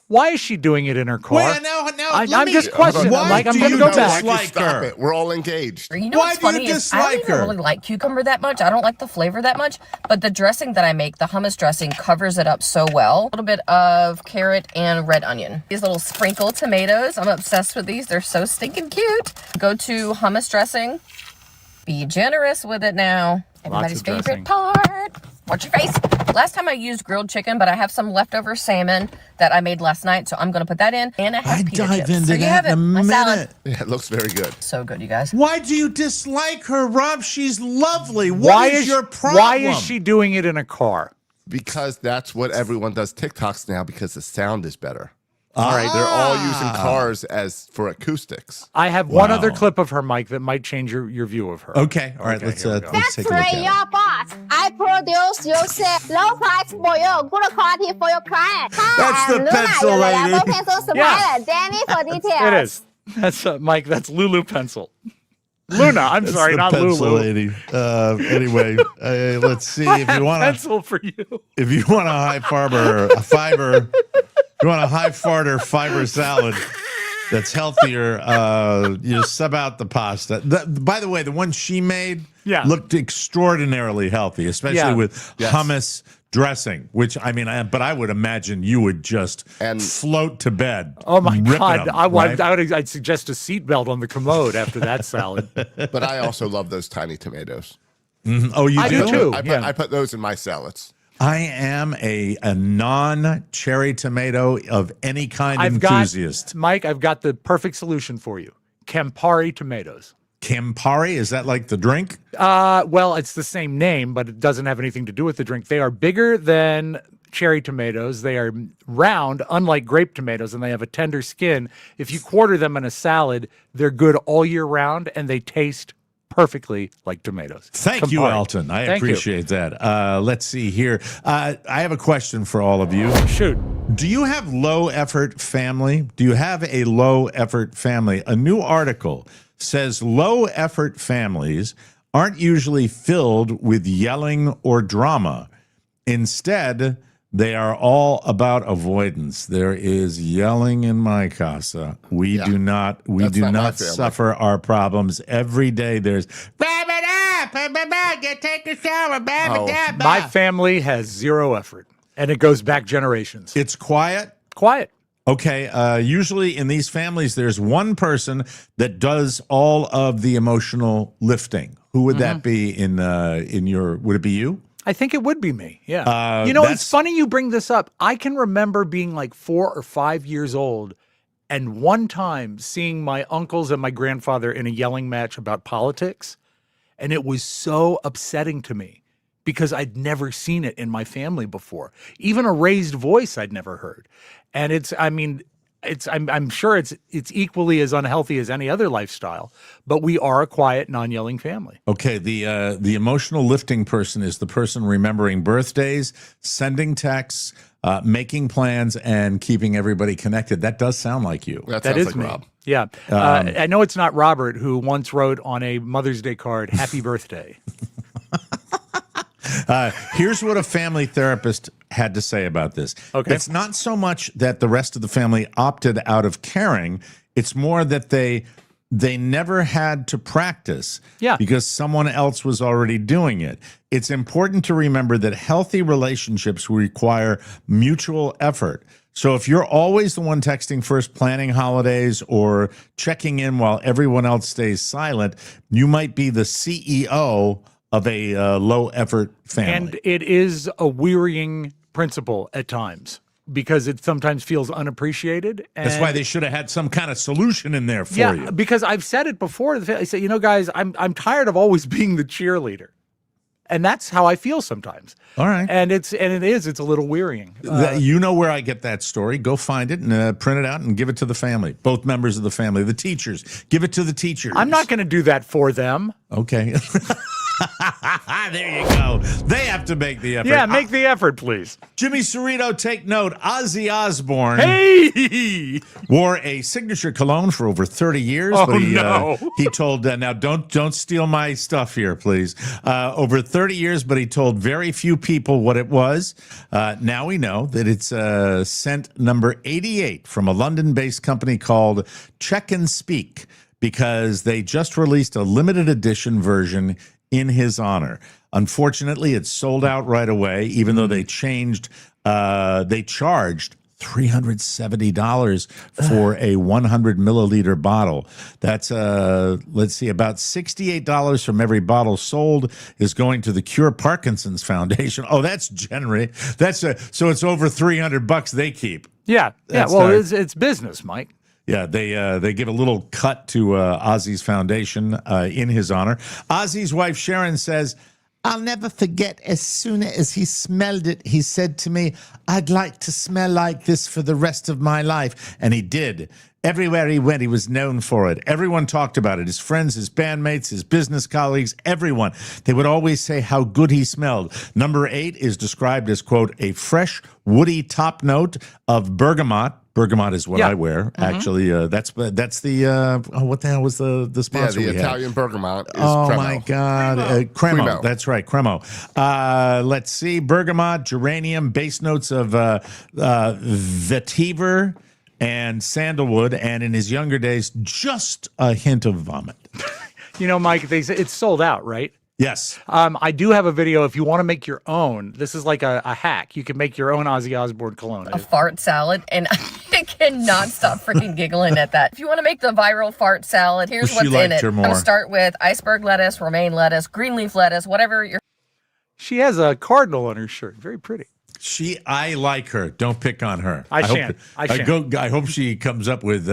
Why is she doing it in her car? Well, I'm just questioning. Like, I'm going to go back. Stop it. We're all engaged. You know what's funny is I don't even really like cucumber that much. I don't like the flavor that much. But the dressing that I make, the hummus dressing, covers it up so well. A little bit of carrot and red onion. These little sprinkled tomatoes. I'm obsessed with these. They're so stinking cute. Go to hummus dressing. Be generous with it now. Everybody's favorite part. Watch your face. Last time I used grilled chicken, but I have some leftover salmon that I made last night, so I'm going to put that in. And I have pita chips. Into so you have that it. in a My salad. minute. Yeah, it looks very good. So good, you guys. Why do you dislike her, Rob? She's lovely. What is your problem? Why is she doing it in a car? Because that's what everyone does TikToks now, because the sound is better. All right, they're all using cars as for acoustics. I have one other clip of her, Mike, that might change your view of her. Okay, all right, let's take a look at it. Your boss. I produce you low price for you, good quality for your client. That's the pencil lady. Pencil supplier, Danny for details. It is. That's Mike. That's Lulu pencil. Luna. I'm sorry, not pencil Lulu. Lady. Anyway, let's see if you want pencil for you. If you want a high fiber. You want a high farter fiber salad, that's healthier, you sub out the pasta. By the way, the one she made looked extraordinarily healthy, especially with hummus dressing, which but I would imagine you would just float to bed. Oh my God! I'd suggest a seatbelt on the commode after that salad. But I also love those tiny tomatoes. Mm-hmm. Oh, you do? do too. I put those in my salads. I am a non-cherry tomato of any kind enthusiast. Mike, I've got the perfect solution for you. Campari tomatoes. Campari? Is that like the drink? Well, it's the same name, but it doesn't have anything to do with the drink. They are bigger than cherry tomatoes. They are round, unlike grape tomatoes, and they have a tender skin. If you quarter them in a salad, they're good all year round, and they taste perfectly like tomatoes. Thank you, Elton. I appreciate that. Let's see here. I have a question for all of you. Shoot. Do you have low-effort family? Do you have a low-effort family? A new article says low-effort families aren't usually filled with yelling or drama. Instead, they are all about avoidance. There is yelling in my casa. We do not suffer our problems every day. There's take a shower. My family has zero effort, and it goes back generations. It's quiet. Quiet. Okay, usually in these families, there's one person that does all of the emotional lifting. Who would that be in your? Would it be you? I think it would be me. Yeah. It's funny you bring this up. I can remember being like 4 or 5 years old, and one time seeing my uncles and my grandfather in a yelling match about politics, and it was so upsetting to me because I'd never seen it in my family before. Even a raised voice I'd never heard. And I'm sure it's equally as unhealthy as any other lifestyle, but we are a quiet, non-yelling family. Okay, the emotional lifting person is the person remembering birthdays, sending texts, making plans, and keeping everybody connected. That does sound like you. That is like me. Rob. Yeah. I know it's not Robert, who once wrote on a Mother's Day card, "Happy Birthday." Here's what a family therapist had to say about this. Okay. It's not so much that the rest of the family opted out of caring. It's more that they never had to practice because someone else was already doing it. It's important to remember that healthy relationships require mutual effort. So if you're always the one texting first, planning holidays, or checking in while everyone else stays silent, you might be the CEO of a low-effort family. And it is a wearying principle at times because it sometimes feels unappreciated. That's why they should have had some kind of solution in there for you. Yeah, because I've said it before. I say, guys, I'm tired of always being the cheerleader. And that's how I feel sometimes. All right. And it's a little wearying. You know where I get that story. Go find it and print it out and give it to the family. Both members of the family. The teachers. Give it to the teachers. I'm not going to do that for them. Okay. There you go. They have to make the effort. Yeah, make the effort, please. Jimmy Cerrito, take note. Ozzy Osborne wore a signature cologne for over 30 years. Oh, but no. He told, now don't steal my stuff here, please. Over 30 years, but he told very few people what it was. Now we know that it's scent number 88 from a London-based company called Check and Speak, because they just released a limited edition version in his honor. Unfortunately, it sold out right away, even though they charged $370 for a 100 milliliter bottle. That's let's see, about $68 from every bottle sold is going to the Cure Parkinson's Foundation. Oh, that's generous. So it's over $300 they keep. Yeah. Well, it's business, Mike. Yeah, they give a little cut to Ozzy's foundation in his honor. Ozzy's wife, Sharon, says, "I'll never forget, as soon as he smelled it, he said to me, 'I'd like to smell like this for the rest of my life.' And he did. Everywhere he went, he was known for it. Everyone talked about it. His friends, his bandmates, his business colleagues, everyone. They would always say how good he smelled. Number 8 is described as, quote, a fresh, woody top note of bergamot." Bergamot is what I wear. Actually, that's the what the hell was the sponsor? Yeah, the Italian bergamot is Cremo. My God, Cremo. That's right, Cremo. Let's see, bergamot, geranium, base notes of vetiver, and sandalwood, and in his younger days, just a hint of vomit. You know, Mike, they say it's sold out, right? Yes. I do have a video. If you want to make your own, this is like a hack. You can make your own Ozzy Osborne cologne. A fart salad, and I cannot stop freaking giggling at that. If you want to make the viral fart salad, here's what's in it. I'm going to start with iceberg lettuce, romaine lettuce, green leaf lettuce, whatever you're... She has a cardinal on her shirt. Very pretty. I like her. Don't pick on her. I shan't. I hope she comes up with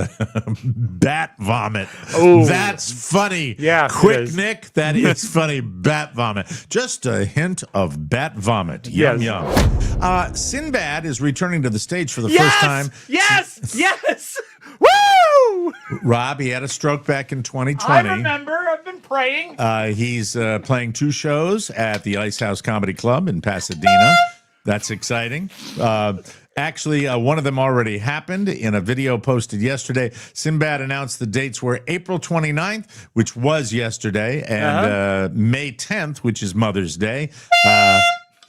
bat vomit. Oh, that's funny. Yeah, quick, Nick. That is funny. Bat vomit. Just a hint of bat vomit. Yum yum. Sinbad is returning to the stage for the first time. Yes. Woo! Rob, he had a stroke back in 2020. I remember. I've been praying. He's playing 2 shows at the Ice House Comedy Club in Pasadena. That's exciting. Actually, one of them already happened in a video posted yesterday. Sinbad announced the dates were April 29th, which was yesterday, and May 10th, which is Mother's Day.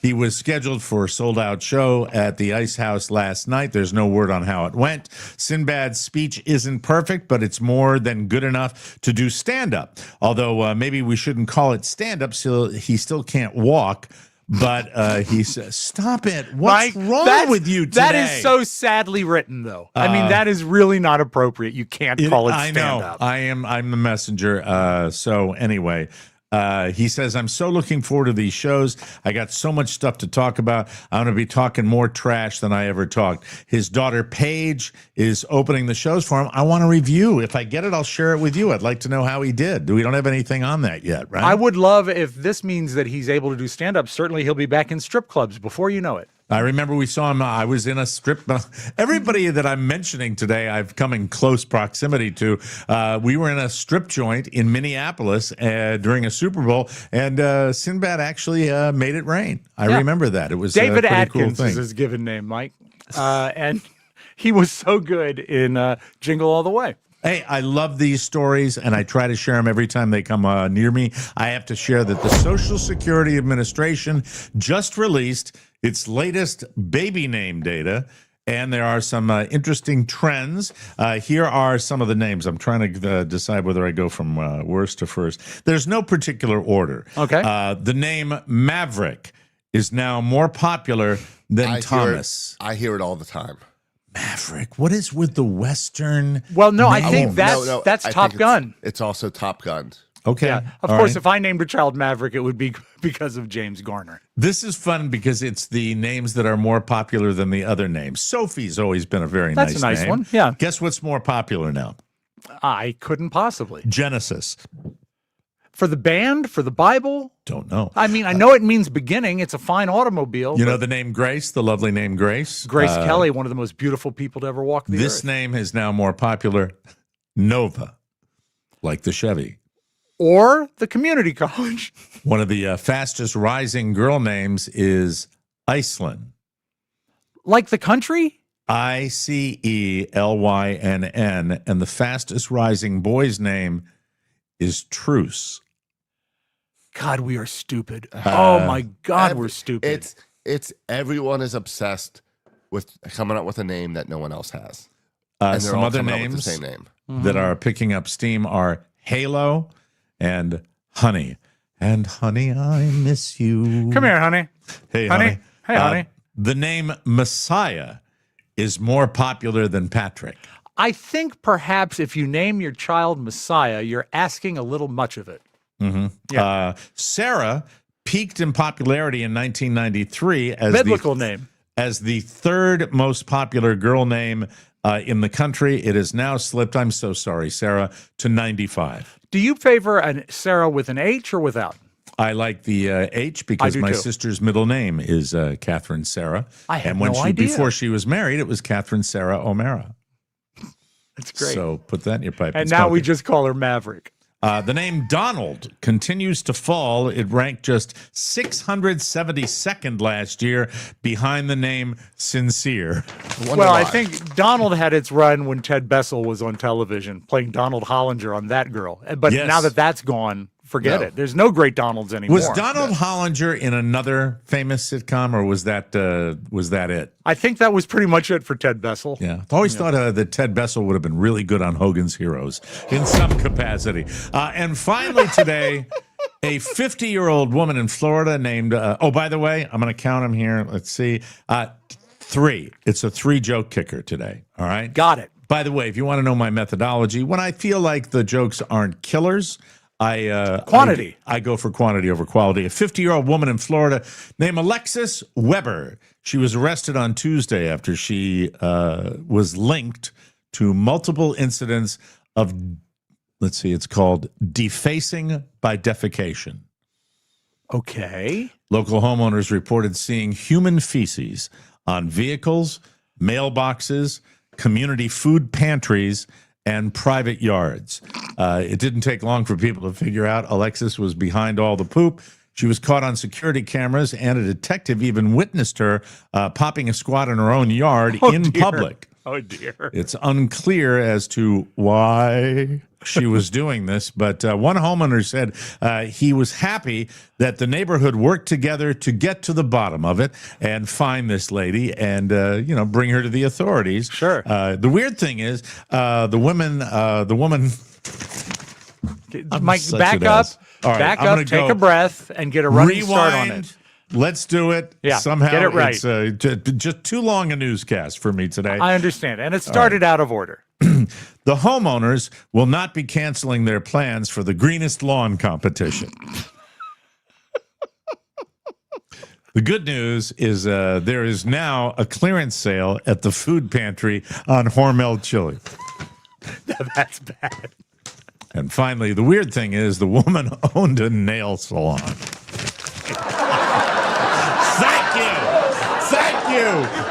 He was scheduled for a sold-out show at the Ice House last night. There's no word on how it went. Sinbad's speech isn't perfect, but it's more than good enough to do stand-up. Although maybe we shouldn't call it stand-up, so he still can't walk. But he says, stop it. What's wrong with you today? That is so sadly written, though. I mean, that is really not appropriate. You can't call it stand-up. I know. I'm the messenger. So anyway, he says, I'm so looking forward to these shows. I got so much stuff to talk about. I'm going to be talking more trash than I ever talked. His daughter, Paige, is opening the shows for him. I want to review. If I get it, I'll share it with you. I'd like to know how he did. We don't have anything on that yet, right? I would love if this means that he's able to do stand-up. Certainly he'll be back in strip clubs before you know it. I remember we saw him. I was in a strip. Everybody that I'm mentioning today, I've come in close proximity to. We were in a strip joint in Minneapolis during a Super Bowl, and Sinbad actually made it rain. I remember that. It was David a pretty Atkins cool thing. is his given name, Mike, and he was so good in Jingle All the Way. Hey, I love these stories, and I try to share them every time they come near me. I have to share that the Social Security Administration just released its latest baby name data, and there are some interesting trends. Here are some of the names. I'm trying to decide whether I go from worst to first. There's no particular order. Okay. The name Maverick is now more popular than Thomas. I hear it all the time. Maverick. What is with the Western? Well, no, I name? think that's I Top think Gun. It's also Top Gun. Okay. Yeah. Of course, if I named a child Maverick, it would be because of James Garner. This is fun because it's the names that are more popular than the other names. Sophie's always been a very That's a nice name. one, yeah. Guess what's more popular now? I couldn't possibly. Genesis. For the band? For the Bible? Don't know. I mean, I know it means beginning. It's a fine automobile. You know the name Grace, the lovely name Grace? Grace Kelly, one of the most beautiful people to ever walk the earth. This name is now more popular. Nova, like the Chevy. Or the community college. One of the fastest rising girl names is Iceland. Like the country? Icellynn. And the fastest rising boy's name is Truce. God, we are stupid. Oh my God, we're stupid. It's everyone is obsessed with coming up with a name that no one else has. And Some other names the same name. that are picking up steam are Halo and Honey. And honey, I miss you. Come here, honey. Hey, honey. Hey, honey. The name Messiah is more popular than Patrick. I think perhaps if you name your child Messiah, you're asking a little much of it. Mm-hmm. Yeah. Sarah peaked in popularity in 1993 as biblical name. As the third most popular girl name in the country. It has now slipped, I'm so sorry, Sarah, to 95. Do you favor a Sarah with an H or without? I like the H because my sister's middle name is Catherine Sarah. I had and when no idea. Before she was married, it was Catherine Sarah O'Mara. That's great. So put that in your pipe. And now we just call her Maverick. The name Donald continues to fall. It ranked just 672nd last year behind the name Sincere. Well, I think Donald had its run when Ted Bessel was on television playing Donald Hollinger on That Girl. But Yes. now that that's gone, Forget No. it. There's no great Donalds anymore. Was Donald Hollinger in another famous sitcom, or was that it? I think that was pretty much it for Ted Bessel. Yeah, I always thought that Ted Bessel would have been really good on Hogan's Heroes in some capacity. And finally today, a 50-year-old woman in Florida named, by the way, I'm going to count them here. Let's see. 3. It's a 3-joke kicker today. All right. Got it. By the way, if you want to know my methodology, when I feel like the jokes aren't killers, quantity. I go for quantity over quality. A 50-year-old woman in Florida named Alexis Weber. She was arrested on Tuesday after she was linked to multiple incidents of, let's see, it's called defacing by defecation. Okay. Local homeowners reported seeing human feces on vehicles, mailboxes, community food pantries, and private yards. It didn't take long for people to figure out Alexis was behind all the poop. She was caught on security cameras, and a detective even witnessed her popping a squat in her own yard in public. Oh, dear. It's unclear as to why she was doing this, but one homeowner said he was happy that the neighborhood worked together to get to the bottom of it and find this lady and, bring her to the authorities. Sure. The weird thing is the woman. Mike, back up. All right, back I'm up, gonna take go a breath, and get a running start on it. Let's do it. Yeah, somehow get it right. It's just too long a newscast for me today. I understand, and it started out of order. The homeowners will not be canceling their plans for the greenest lawn competition. The good news is there is now a clearance sale at the food pantry on Hormel chili. That's bad. And finally, the weird thing is the woman owned a nail salon. Thank you.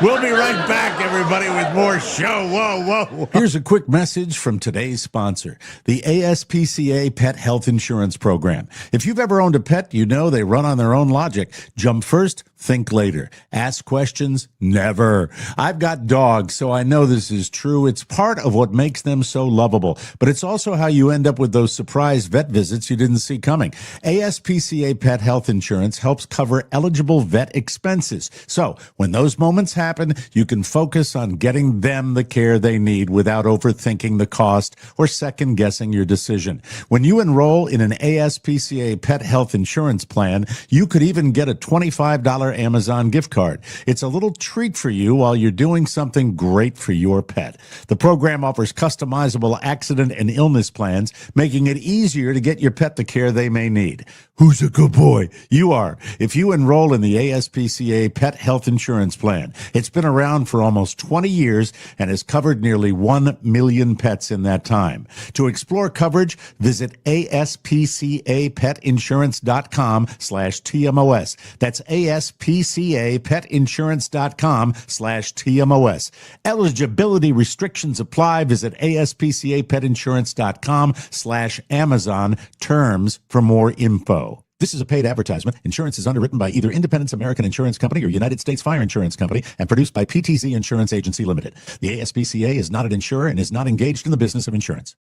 We'll be right back, everybody, with more show. Whoa. Here's a quick message from today's sponsor, the ASPCA Pet Health Insurance Program. If you've ever owned a pet, you know they run on their own logic. Jump first, think later. Ask questions, never. I've got dogs, so I know this is true. It's part of what makes them so lovable, but it's also how you end up with those surprise vet visits you didn't see coming. ASPCA Pet Health Insurance helps cover eligible vet expenses. So when those moments happen, you can focus on getting them the care they need without overthinking the cost or second-guessing your decision. When you enroll in an ASPCA Pet Health Insurance plan, you could even get a $25 Amazon gift card. It's a little treat for you while you're doing something great for your pet. The program offers customizable accident and illness plans, making it easier to get your pet the care they may need. Who's a good boy? You are. If you enroll in the ASPCA Pet Health Insurance Plan, it's been around for almost 20 years and has covered nearly 1 million pets in that time. To explore coverage, visit aspcapetinsurance.com/TMOS. That's aspcapetinsurance.com/TMOS. Eligibility restrictions apply. Visit aspcapetinsurance.com/Amazon. Terms for more info. This is a paid advertisement. Insurance is underwritten by either Independence American Insurance Company or United States Fire Insurance Company and produced by PTZ Insurance Agency Limited. The ASPCA is not an insurer and is not engaged in the business of insurance.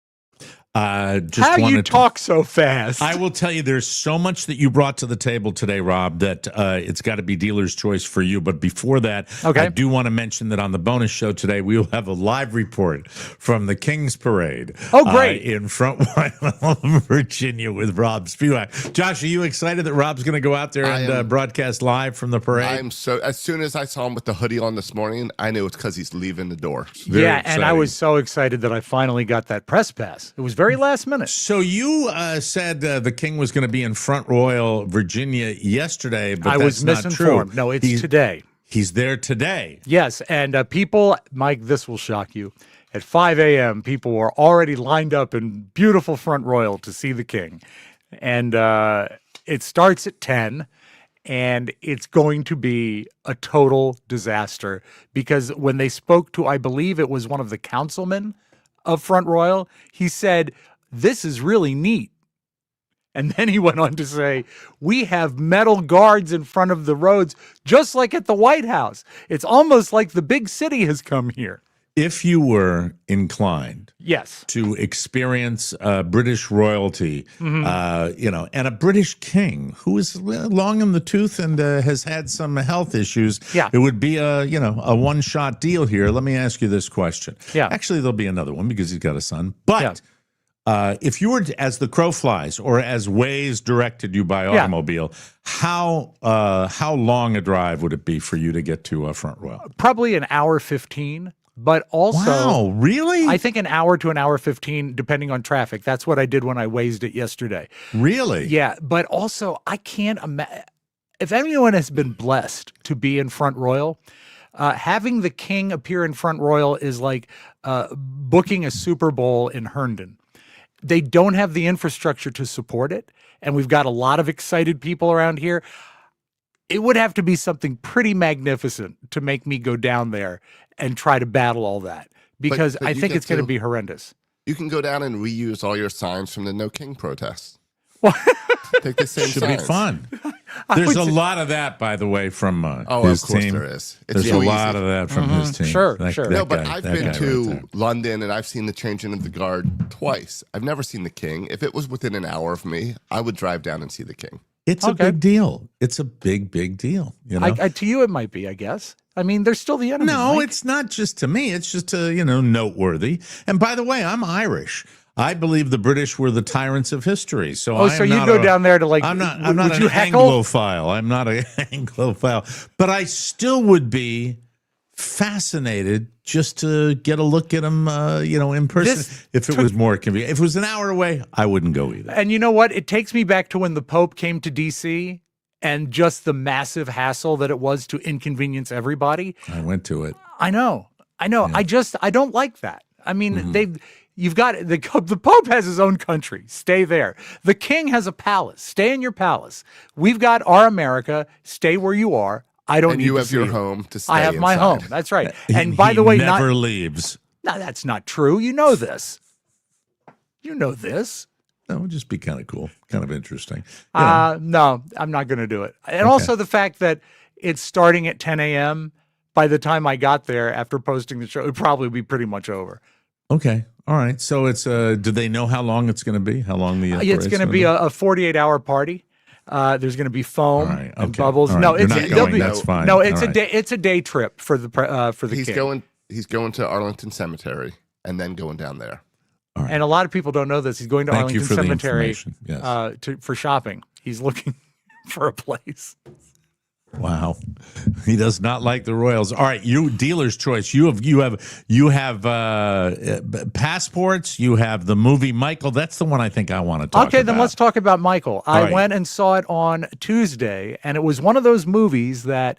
How you talk so fast? I will tell you, there's so much that you brought to the table today, Rob, that it's got to be dealer's choice for you. But before that, okay. I do want to mention that on the bonus show today, we will have a live report from the King's Parade. Oh, great. In Front Royal, Virginia with Rob Spivak. Josh, are you excited that Rob's going to go out there and broadcast live from the parade? As soon as I saw him with the hoodie on this morning, I knew it's because he's leaving the door. Very yeah, exciting. And I was so excited that I finally got that press pass. It was very last minute. So you said the King was going to be in Front Royal, Virginia yesterday, but I was that's not misinformed. true. No, it's today. He's there today. Yes, and people, Mike, this will shock you. At 5 a.m., people were already lined up in beautiful Front Royal to see the King. And it starts at 10, and it's going to be a total disaster because when they spoke to, I believe it was one of the councilmen of Front Royal, he said, "This is really neat." And then he went on to say, "We have metal guards in front of the roads, just like at the White House. It's almost like the big city has come here." if you were inclined Yes. to experience British royalty, and a British king who is long in the tooth and has had some health issues, it would be a one-shot deal here. Let me ask you this question. Yeah. Actually, there'll be another one because he's got a son. But if you were, as the crow flies, or as Waze directed you by automobile, how long a drive would it be for you to get to Front Royal? Probably an hour 15. But also, wow, really? I think an hour to an hour 15, depending on traffic. That's what I did when I Wazed it yesterday. Really? Yeah. But also, I can't imagine if anyone has been blessed to be in Front Royal. Having the king appear in Front Royal is like booking a Super Bowl in Herndon. They don't have the infrastructure to support it, and we've got a lot of excited people around here. It would have to be something pretty magnificent to make me go down there and try to battle all that, because But I you think get it's going to to- be horrendous. You can go down and reuse all your signs from the No King protests. Take the same Should signs. be fun. There's a lot of that, by the way, from his of course team. there is. It's There's so a lot easy. of that from his team. Sure. No, but guy- I've that been guy to right there. London and I've seen the changing of the guard twice. I've never seen the king. If it was within an hour of me, I would drive down and see the king. It's a big deal. It's a big deal. You know. To you, it might be, I guess. I mean, they're still the enemy. No, Mike. it's not just to me. It's just noteworthy. And by the way, I'm Irish. I believe the British were the tyrants of history. So so you go down there to like? I'm not would an you heckle? Anglophile. I'm not an Anglophile. But I still would be fascinated just to get a look at him, in person. If it was more convenient. If it was an hour away, I wouldn't go either. And you know what? It takes me back to when the Pope came to D.C. and just the massive hassle that it was to inconvenience everybody. I went to it. I know. Yeah. I don't like that. I mean, you've got the Pope has his own country. Stay there. The king has a palace. Stay in your palace. We've got our America. Stay where you are. I don't And need you to have see your you. home to stay I have my inside. home. That's right. And by the way, never leaves. No, that's not true. You know this. You know this. That would just be kind of cool, kind of interesting. No, I'm not going to do it. And also the fact that it's starting at 10 a.m. By the time I got there after posting the show, it would probably be pretty much over. Okay. All right. So it's do they know how long it's going to be? How long the It's going to be a 48-hour party. There's going to be foam and bubbles. All right. No, You're it's not going, that's fine. No, it's All a right. day. It's a day trip for the king. He's going to Arlington Cemetery and then going down there. And a lot of people don't know this. He's going to Thank you Arlington for the Cemetery information. Yes. for shopping. He's looking for a place. Wow, he does not like the Royals. All right, you dealer's choice. You have passports. You have the movie Michael. That's the one I think I want to talk about. Okay, then let's talk about Michael. I right. went and saw it on Tuesday, and it was one of those movies that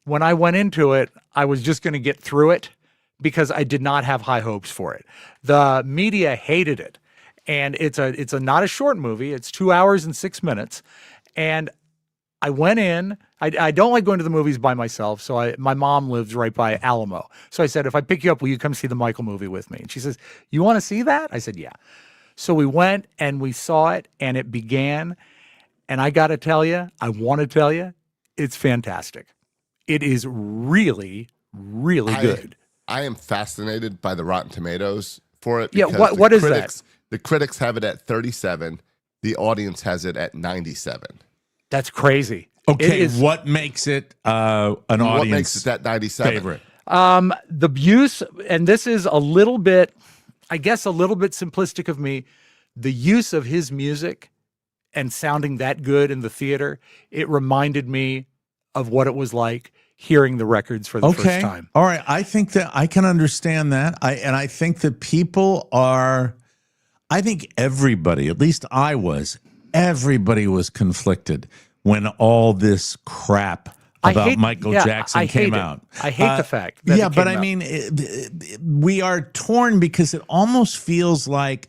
when I went into it, I was just going to get through it because I did not have high hopes for it. The media hated it, and it's a not a short movie. It's 2 hours and 6 minutes, and I went in. I don't like going to the movies by myself, so my mom lives right by Alamo. So I said, if I pick you up, will you come see the Michael movie with me? And she says, you want to see that? I said, yeah. So we went and we saw it, and it began. And I got to tell you, I want to tell you, it's fantastic. It is really, really good. I am fascinated by the Rotten Tomatoes for it. Yeah, because what is the that? critics, The critics have it at 37. The audience has it at 97. That's crazy. Okay, what makes it an audience What makes it that 97? favorite? The use, and this is a little bit, I guess, a little bit simplistic of me, the use of his music and sounding that good in the theater, it reminded me of what it was like hearing the records for the first time. All right. I think that I can understand that. I think that people are, I think everybody, at least everybody was conflicted when all this crap about Michael Jackson came out. I hate the fact that it but came I out. mean, we are torn because it almost feels like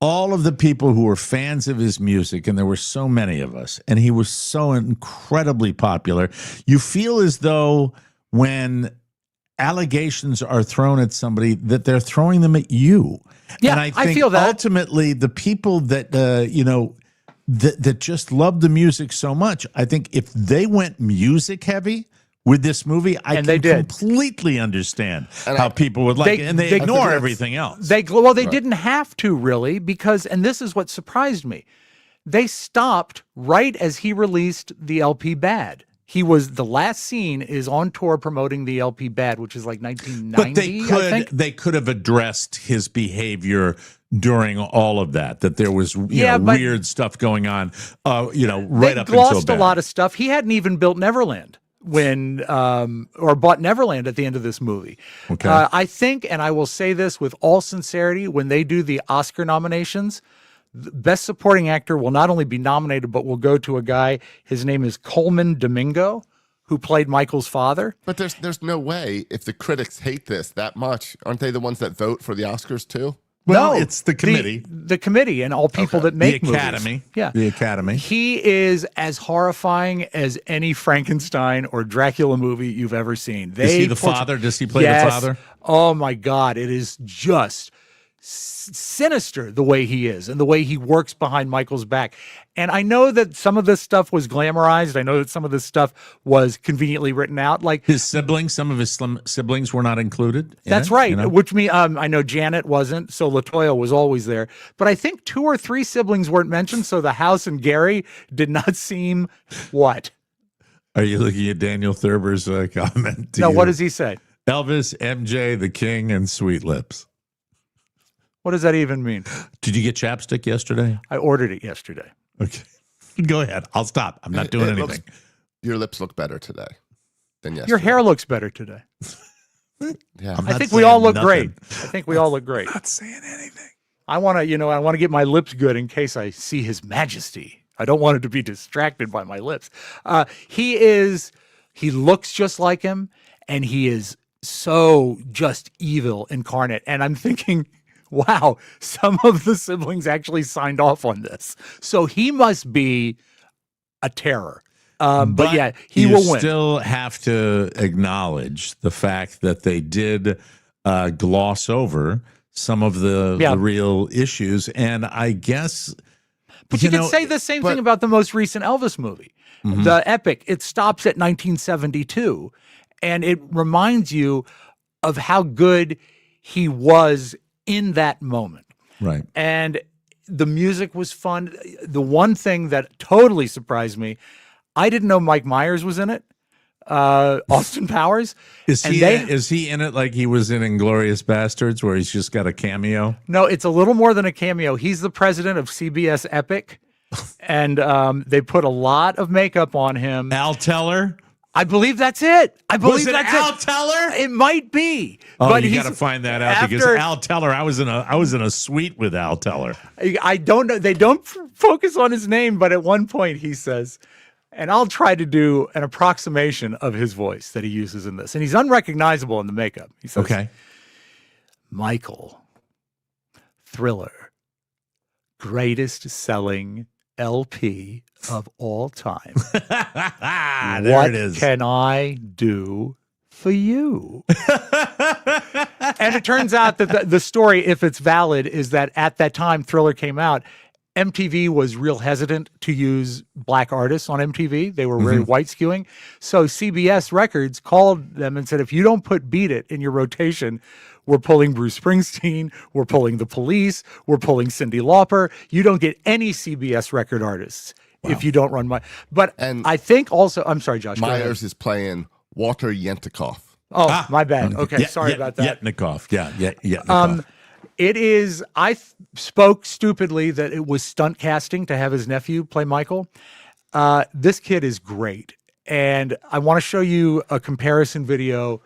all of the people who were fans of his music, and there were so many of us, and he was so incredibly popular, you feel as though when allegations are thrown at somebody that they're throwing them at you. Yeah, and I think feel that. ultimately the people that, that just love the music so much, I think if they went music heavy, with this movie, I And can they did. completely understand how people would like it, and they ignore everything else. They didn't have to really, because, and this is what surprised me, they stopped right as he released the LP Bad. The last scene is on tour promoting the LP Bad, which is like 1990. But they could have addressed his behavior during all of that. That there was weird stuff going on. Right up until They glossed a Bad. lot of stuff. He hadn't even built Neverland or bought Neverland at the end of this movie. Okay. I think, and I will say this with all sincerity, when they do the Oscar nominations, the Best Supporting Actor will not only be nominated, but will go to a guy. His name is Coleman Domingo, who played Michael's father. But there's no way, if the critics hate this that much, aren't they the ones that vote for the Oscars too? Well, No, it's the committee. The committee and all people that make the movies. Academy. Yeah. The Academy. He is as horrifying as any Frankenstein or Dracula movie you've ever seen. Is he the father? Does he play the father? Oh my God. It is just sinister the way he is and the way he works behind Michael's back. And I know that some of this stuff was glamorized. I know that some of this stuff was conveniently written out. Like his siblings, some of his siblings were not included. That's right. Which means I know Janet wasn't, so LaToya was always there. But I think 2 or 3 siblings weren't mentioned, so the house and Gary did not seem what? Are you looking at Daniel Thurber's comment? No, what does he say? Elvis, MJ, the King, and Sweet Lips. What does that even mean? Did you get chapstick yesterday? I ordered it yesterday. Okay. Go ahead. I'll stop. I'm not doing anything. Your lips look better today than yesterday. Your hair looks better today. Yeah. I think we all look great. I think we all look great. Not saying anything. I want to get my lips good in case I see His Majesty. I don't want it to be distracted by my lips. He looks just like him, and he is so just evil incarnate. And I'm thinking, wow, some of the siblings actually signed off on this. So he must be a terror. But yeah, he will win. You still have to acknowledge the fact that they did gloss over some of the real issues. And I guess... But you could say the same thing about the most recent Elvis movie, the Epic. It stops at 1972, and it reminds you of how good he was in that moment. Right. And the music was fun. The one thing that totally surprised me, I didn't know Mike Myers was in it. Austin Powers. Is he in it like he was in Inglourious Bastards, where he's just got a cameo? No, it's a little more than a cameo. He's the president of CBS Epic, and they put a lot of makeup on him. Al Teller? I believe that's it. Was it Al Teller? It might be. Oh, but you got to find that out because Al Teller. I was in a suite with Al Teller. I don't know. They don't focus on his name, but at one point he says, and I'll try to do an approximation of his voice that he uses in this, and he's unrecognizable in the makeup. He says, "Okay, Michael, Thriller, greatest selling LP of all time. There it is. What can I do for you?" And it turns out that the story, if it's valid, is that at that time Thriller came out, MTV was real hesitant to use black artists on MTV. They were very white skewing. So CBS Records called them and said, if you don't put Beat It in your rotation, we're pulling Bruce Springsteen, we're pulling The Police, we're pulling Cyndi Lauper. You don't get any CBS record artists if you don't run my. But I think also, I'm sorry, Josh. Myers is playing Walter Yentikoff. Oh, my bad. Okay, sorry about that. Yetnikoff. Yeah. It is, I spoke stupidly that it was stunt casting to have his nephew play Michael. This kid is great. And I want to show you a comparison video.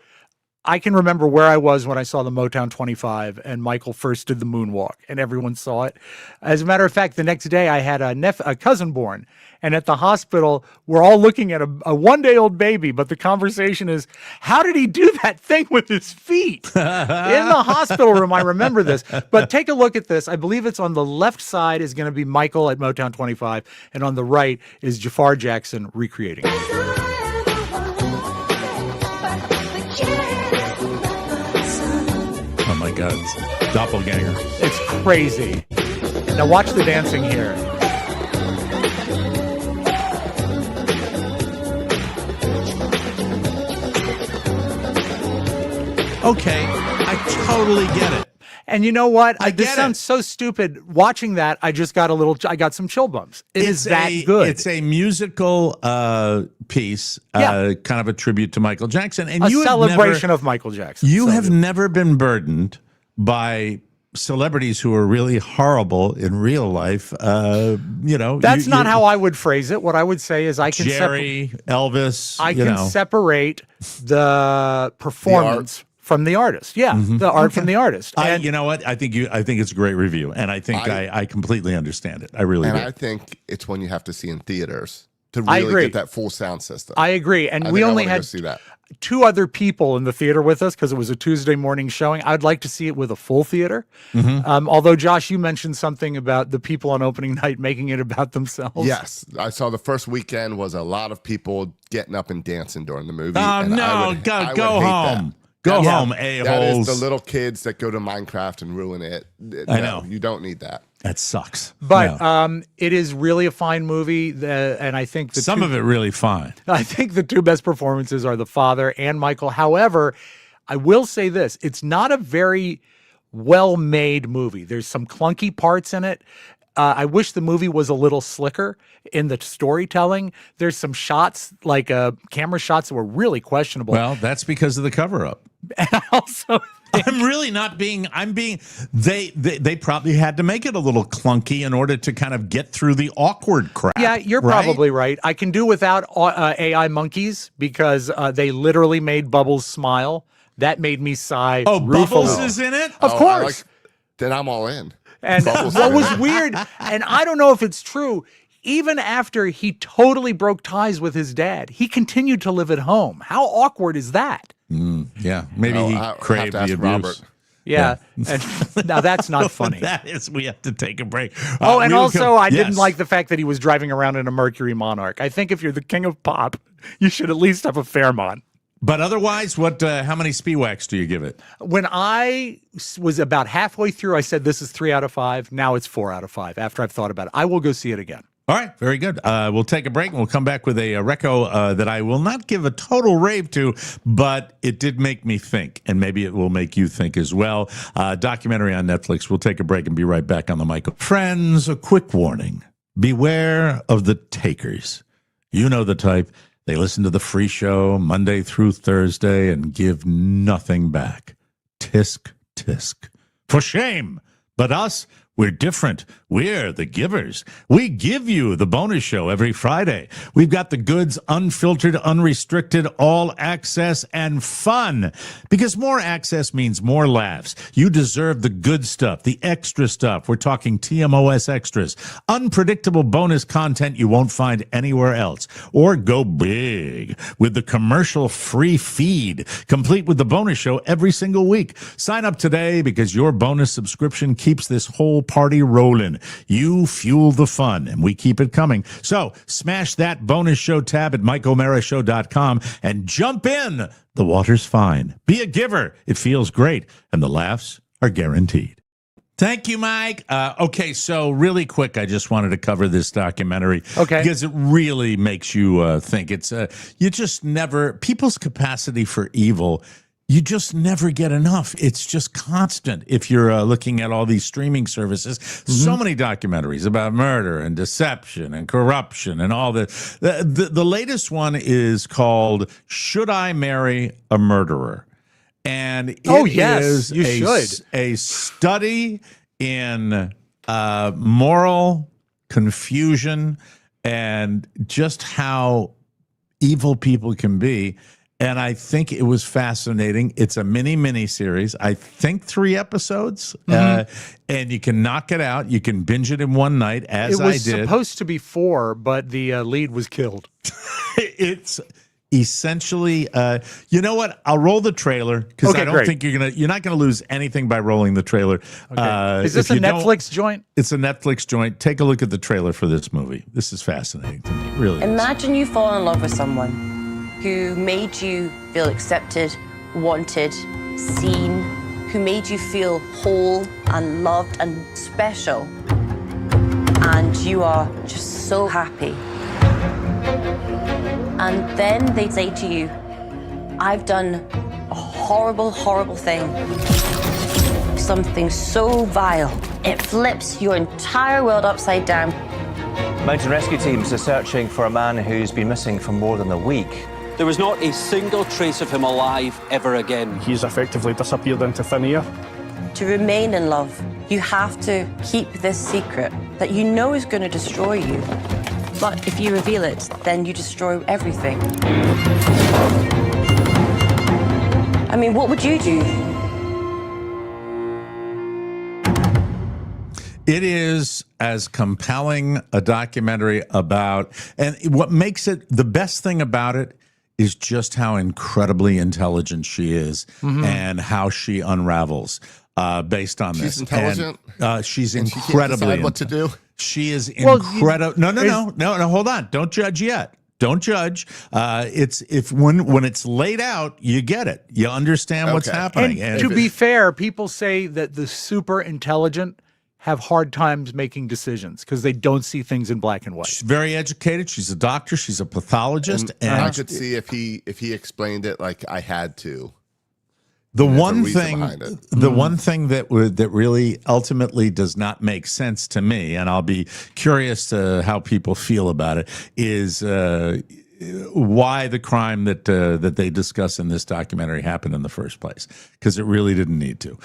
I can remember where I was when I saw the Motown 25 and Michael first did the moonwalk and everyone saw it. As a matter of fact, the next day I had a cousin born, and at the hospital, we're all looking at a one-day-old baby, but the conversation is, how did he do that thing with his feet? In the hospital room, I remember this. But take a look at this. I believe it's on the left side is going to be Michael at Motown 25, and on the right is Jafar Jackson recreating it. Oh my God, it's doppelganger. It's crazy. Now watch the dancing here. Okay, I totally get it. And you know what? I This get sounds so stupid. Watching that, I got some chill bumps. It's that good. It's a musical piece, kind of a tribute to Michael Jackson. And a you celebration of Michael Jackson. You have never been burdened by celebrities who are really horrible in real life. That's not how I would phrase it. What I would say is I can Elvis. I can separate the performance from the artist. Yeah, the art from the artist. And you know what? I think it's a great review, and I think I completely understand it. I really do. And I think it's one you have to see in theaters to really get that full sound system. I agree. And we only had see that. 2 other people in the theater with us because it was a Tuesday morning showing. I'd like to see it with a full theater. Although, Josh, you mentioned something about the people on opening night making it about themselves. Yes. I saw the first weekend was a lot of people getting up and dancing during the movie. Oh, no. Go home. Go home, a-holes. That is the little kids that go to Minecraft and ruin it. I know. You don't need that. That sucks. But it is really a fine movie, and I think some of it really fine. I think the 2 best performances are the father and Michael. However, I will say this: it's not a very well-made movie. There's some clunky parts in it. I wish the movie was a little slicker in the storytelling. There's some shots, like camera shots, that were really questionable. Well, that's because of the cover-up. And I also I'm really not being. They probably had to make it a little clunky in order to kind of get through the awkward crap. Yeah, you're probably right. I can do without AI monkeys because they literally made Bubbles smile. That made me sigh. Oh, Bubbles is in it? Of course. Then I'm all in. And what was weird, and I don't know if it's true, even after he totally broke ties with his dad, he continued to live at home. How awkward is that? Yeah, maybe he craved the abuse. Robert. Yeah. And now that's not funny. That is, we have to take a break. And also, I didn't like the fact that he was driving around in a Mercury Monarch. I think if you're the king of pop, you should at least have a Fairmont. But otherwise, how many Spiewaks do you give it? When I was about halfway through, I said this is 3 out of 5. Now it's 4 out of 5 after I've thought about it. I will go see it again. All right, very good. We'll take a break and we'll come back with a reco that I will not give a total rave to, but it did make me think, and maybe it will make you think as well. Documentary on Netflix. We'll take a break and be right back on the mic. Friends, a quick warning. Beware of the takers. You know the type. They listen to the free show Monday through Thursday and give nothing back. Tisk, tisk. For shame. But us, we're different. We're the givers. We give you the bonus show every Friday. We've got the goods, unfiltered, unrestricted, all access, and fun. Because more access means more laughs. You deserve the good stuff, the extra stuff. We're talking TMOS extras. Unpredictable bonus content you won't find anywhere else. Or go big with the commercial-free feed, complete with the bonus show every single week. Sign up today because your bonus subscription keeps this whole party rolling. You fuel the fun, and we keep it coming. So smash that bonus show tab at MikeO'MaraShow.com and jump in. The water's fine. Be a giver. It feels great, and the laughs are guaranteed. Thank you, Mike. Okay, so really quick, I just wanted to cover this documentary. Okay. Because it really makes you think. It's you just never, people's capacity for evil, you just never get enough. It's just constant. If you're looking at all these streaming services, so many documentaries about murder and deception and corruption and all that. The latest one is called "Should I Marry a Murderer?" And it is a study in moral confusion and just how evil people can be. And I think it was fascinating. It's a mini series. I think 3 episodes. And you can knock it out. You can binge it in one night, as I did. It was supposed to be 4, but the lead was killed. It's essentially, you know what? I'll roll the trailer because I don't think you're not gonna lose anything by rolling the trailer. Okay. Is this a Netflix joint? It's a Netflix joint. Take a look at the trailer for this movie. This is fascinating to me. It really. Imagine you fall in love with someone who made you feel accepted, wanted, seen, who made you feel whole and loved and special. And you are just so happy. And then they say to you, I've done a horrible, horrible thing. Something so vile, it flips your entire world upside down. Mountain rescue teams are searching for a man who's been missing for more than a week. There was not a single trace of him alive ever again. He's effectively disappeared into thin air. To remain in love, you have to keep this secret that you know is going to destroy you. But if you reveal it, then you destroy everything. I mean, what would you do? It is as compelling a documentary about, and what makes it, the best thing about it is just how incredibly intelligent she is and how she unravels based on this. She's intelligent. And, she's and incredibly she can't decide what to do. She is incredible. No, hold on. Don't judge yet. Don't judge. When it's laid out, you get it. You understand what's happening. And to be fair, people say that the super intelligent have hard times making decisions because they don't see things in black and white. She's very educated. She's a doctor. She's a pathologist. And I could see if he explained it like I had to. The one thing that really ultimately does not make sense to me, and I'll be curious to how people feel about it, is why the crime that they discuss in this documentary happened in the first place, because it really didn't need to.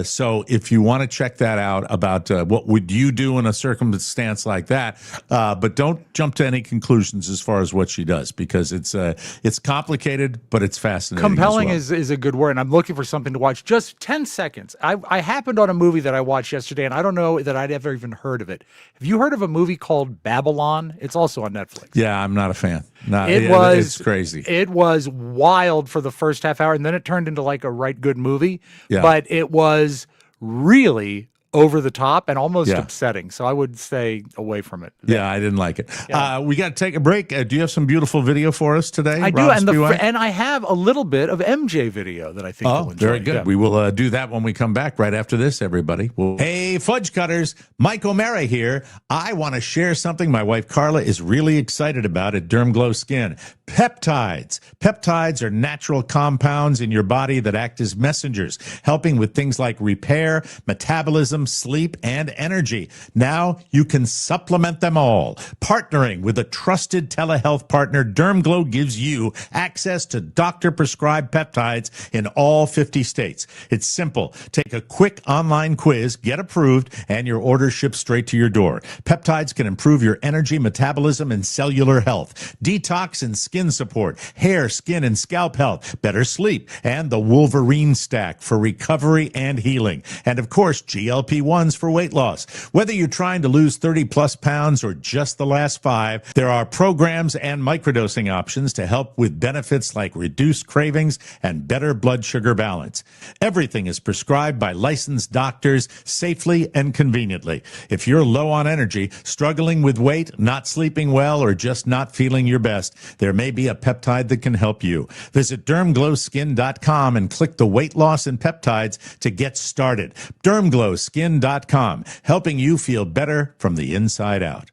So if you want to check that out about what would you do in a circumstance like that, but don't jump to any conclusions as far as what she does, because it's complicated, but it's fascinating. Compelling as well. is a good word, and I'm looking for something to watch. Just 10 seconds. I happened on a movie that I watched yesterday, and I don't know that I'd ever even heard of it. Have you heard of a movie called Babylon? It's also on Netflix. Yeah, I'm not a fan. No, it's crazy. It was wild for the first half hour, and then it turned into like a right good movie. Yeah. But it was really over the top and almost upsetting. So I would stay away from it. Yeah, I didn't like it. Yeah. We got to take a break. Do you have some beautiful video for us today? I do, and I have a little bit of MJ video that I think you'll enjoy. Very good. Yeah. We will do that when we come back right after this, everybody. Hey, Fudge Cutters, Mike O'Mara here. I want to share something my wife Carla is really excited about at Derm Glow Skin. Peptides. Peptides are natural compounds in your body that act as messengers, helping with things like repair, metabolism, sleep, and energy. Now you can supplement them all. Partnering with a trusted telehealth partner, DermGlow gives you access to doctor-prescribed peptides in all 50 states. It's simple. Take a quick online quiz, get approved, and your order ships straight to your door. Peptides can improve your energy, metabolism, and cellular health, detox and skin support, hair, skin, and scalp health, better sleep, and the Wolverine stack for recovery and healing. And of course, GLP-1s for weight loss. Whether you're trying to lose 30 plus pounds or just the last 5, there are programs and microdosing options to help with benefits like reduced cravings and better blood sugar balance. Everything is prescribed by licensed doctors safely and conveniently. If you're low on energy, struggling with weight, not sleeping well, or just not feeling your best, there may be a peptide that can help you. Visit dermglowskin.com and click the weight loss and peptides to get started. Dermglowskin.com, helping you feel better from the inside out.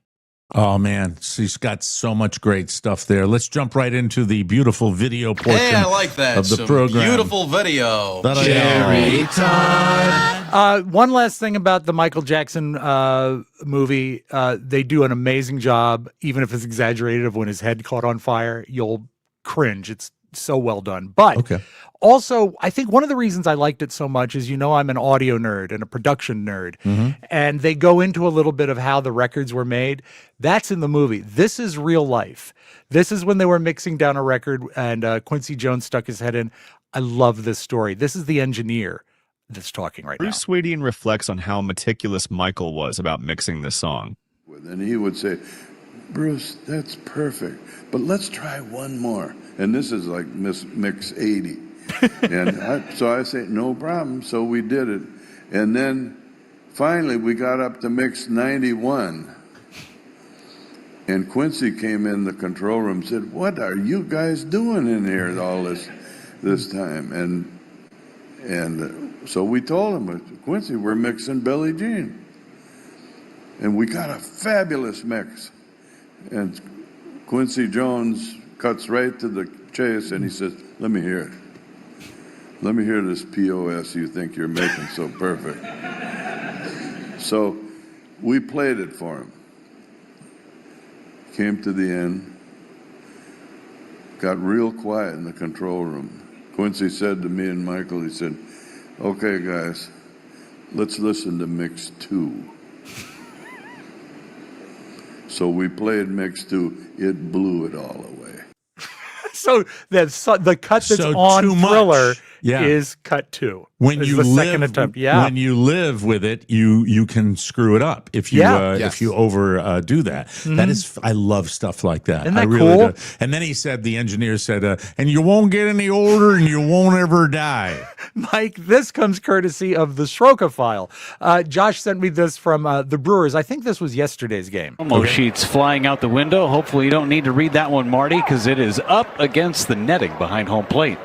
Oh, man, she's got so much great stuff there. Let's jump right into the beautiful video portion Hey, I like that. of the Some program. Beautiful video. Jerry time. One last thing about the Michael Jackson movie. They do an amazing job, even if it's exaggerated, of when his head caught on fire. You'll cringe. It's so well done. But also, I think one of the reasons I liked it so much is, I'm an audio nerd and a production nerd. And they go into a little bit of how the records were made. That's in the movie. This is real life. This is when they were mixing down a record and Quincy Jones stuck his head in. I love this story. This is the engineer that's talking right now. Bruce Swedian reflects on how meticulous Michael was about mixing this song. And he would say, Bruce, that's perfect, but let's try one more. And this is like mix 80. And so I say, no problem. So we did it. And then finally we got up to mix 91. And Quincy came in the control room and said, what are you guys doing in here all this time? And so we told him, Quincy, we're mixing Billie Jean. And we got a fabulous mix. And Quincy Jones cuts right to the chase and he says, let me hear it. let me hear this POS you think you're making so perfect. So we played it for him. Came to the end. Got real quiet in the control room. Quincy said to me and Michael, he said, okay, guys, let's listen to mix 2. So we played mix 2. It blew it all away. So the cut that's on Thriller is cut 2. When It's you the live, second attempt. Yeah. when you live with it, you can screw it up if you if you overdo that. That is, I love stuff like that. Isn't that I really cool? do. And then he said, the engineer said, and you won't get any older, and you won't ever die. Mike, this comes courtesy of the Sroka file. Josh sent me this from the Brewers. I think this was yesterday's game. Promo sheets flying out the window. Hopefully you don't need to read that one, Marty, because it is up against the netting behind home plate.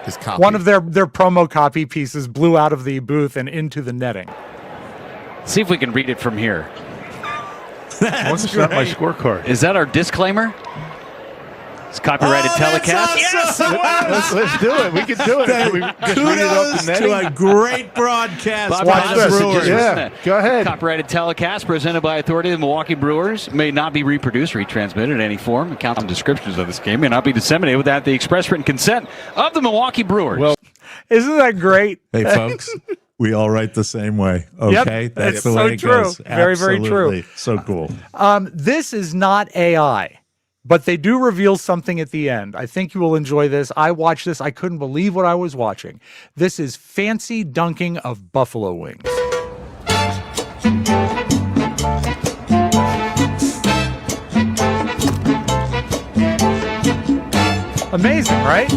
His copy. One of their promo copy pieces blew out of the booth and into the netting. See if we can read it from here. What's not my scorecard? Is that our disclaimer? It's copyrighted telecast. Awesome. Yes, let's do it. We can do it. We just read it off the netting. To a great broadcast Bob by the Johnson Brewers. just written it. Go ahead. Copyrighted telecast presented by authority of the Milwaukee Brewers may not be reproduced, retransmitted in any form. Accounts and descriptions of this game may not be disseminated without the express written consent of the Milwaukee Brewers. Well, isn't that great? Hey, folks, we all write the same way. Okay, Yep, that's it's the way so it true. goes. Very, very true. Absolutely. So cool. This is not AI. But they do reveal something at the end. I think you will enjoy this. I watched this. I couldn't believe what I was watching. This is fancy dunking of buffalo wings. Amazing, right?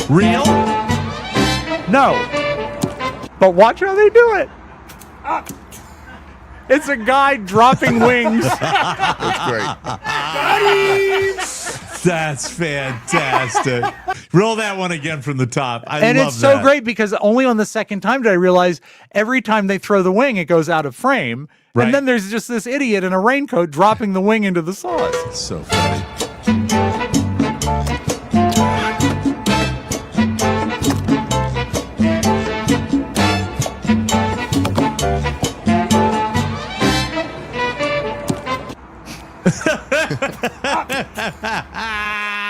Real? No. But watch how they do it. It's a guy dropping wings. That's great. That's fantastic. Roll that one again from the top. And love it's so that. great because only on the second time did I realize every time they throw the wing, it goes out of frame. Right. And then there's just this idiot in a raincoat dropping the wing into the sauce. It's so funny.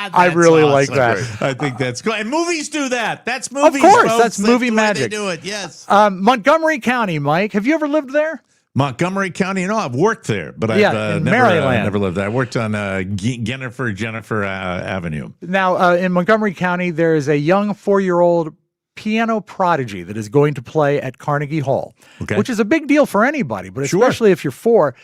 I really like that. I think that's cool. And movies do that. That's movies. Of course, folks. that's movie the way magic. They do it. Yes. Montgomery County, Mike. Have you ever lived there? Montgomery County. You know, I've worked there, but Yeah, I've in never, Maryland. never lived there. I worked on Jennifer Avenue. Now, in Montgomery County, there is a young 4-year-old piano prodigy that is going to play at Carnegie Hall, which is a big deal for anybody, but especially if you're 4.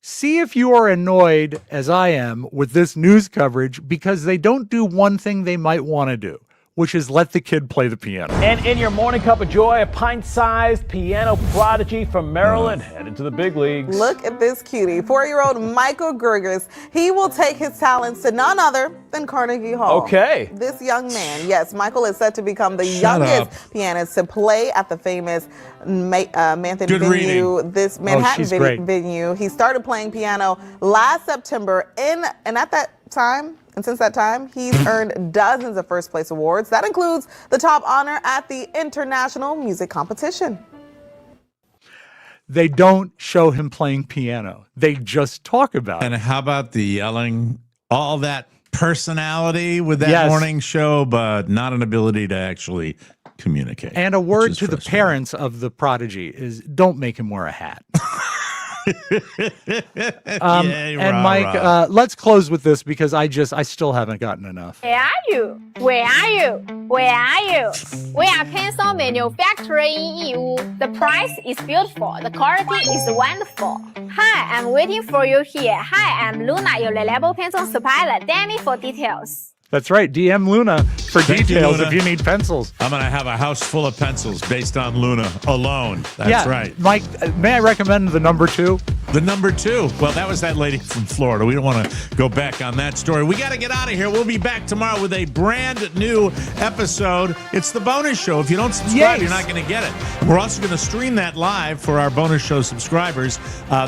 See if you are annoyed, as I am, with this news coverage because they don't do one thing they might want to do, which is let the kid play the piano. And in your morning cup of joy, a pint-sized piano prodigy from Maryland headed to the big leagues. Look at this cutie, 4-year-old Michael Gerges. He will take his talents to none other than Carnegie Hall. Okay. This young man, yes, Michael is set to become the youngest pianist to play at the famous Manhattan venue. This Manhattan venue. He started playing piano last September, and at that time. And since that time, he's earned dozens of first place awards. That includes the top honor at the International Music Competition. They don't show him playing piano. They just talk about it. And how about the yelling? All that personality with that morning show, but not an ability to actually communicate. And a word to the parents of the prodigy is don't make him wear a hat. And Mike, let's close with this because I still haven't gotten enough. Where are you? Where are you? Where are you? We are pencil manufacturer in EU. The price is beautiful. The quality is wonderful. Hi, I'm waiting for you here. Hi, I'm Luna, your reliable pencil supplier. DM me for details. That's right. DM Luna for details if you need pencils. I'm going to have a house full of pencils based on Luna alone. That's right. Mike, may I recommend the number 2? The number 2. Well, that was that lady from Florida. We don't want to go back on that story. We got to get out of here. We'll be back tomorrow with a brand new episode. It's the bonus show. If you don't subscribe, you're not going to get it. We're also going to stream that live for our bonus show subscribers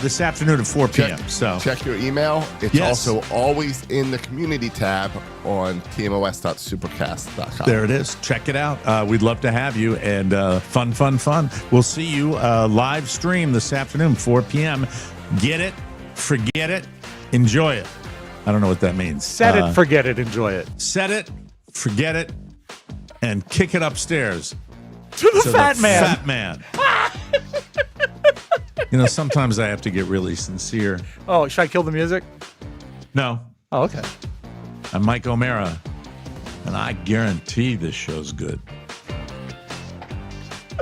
this afternoon at 4 p.m. So check your email. It's also always in the community tab on tmos.supercast.com. podcast.com. There it is. Check it out. We'd love to have you. And fun. We'll see you live stream this afternoon, 4 p.m. Get it, forget it, enjoy it. I don't know what that means. Set it, forget it, enjoy it. Set it, forget it, and kick it upstairs. To the fat man. Fat man. Sometimes I have to get really sincere. Oh, should I kill the music? No. Oh, okay. I'm Mike O'Mara, and I guarantee this show's good.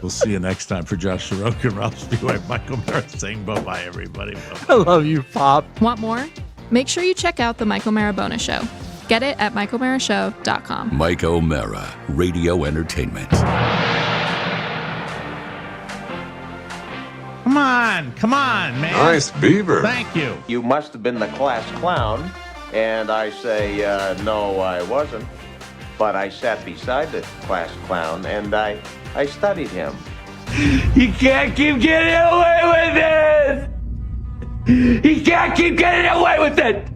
We'll see you next time. For Josh Soroka and Ralph Spiegel, I'm Mike O'Mara saying bye-bye, everybody. Bye-bye. I love you, Pop. Want more? Make sure you check out the Mike O'Mara Bonus Show. Get it at MikeO'MaraShow.com. Mike O'Mara, Radio Entertainment. Come on, man. Nice beaver. Thank you. You must have been the class clown. And I say, no, I wasn't. But I sat beside the class clown, and I studied him. You can't keep getting away with this! You can't keep getting away with it!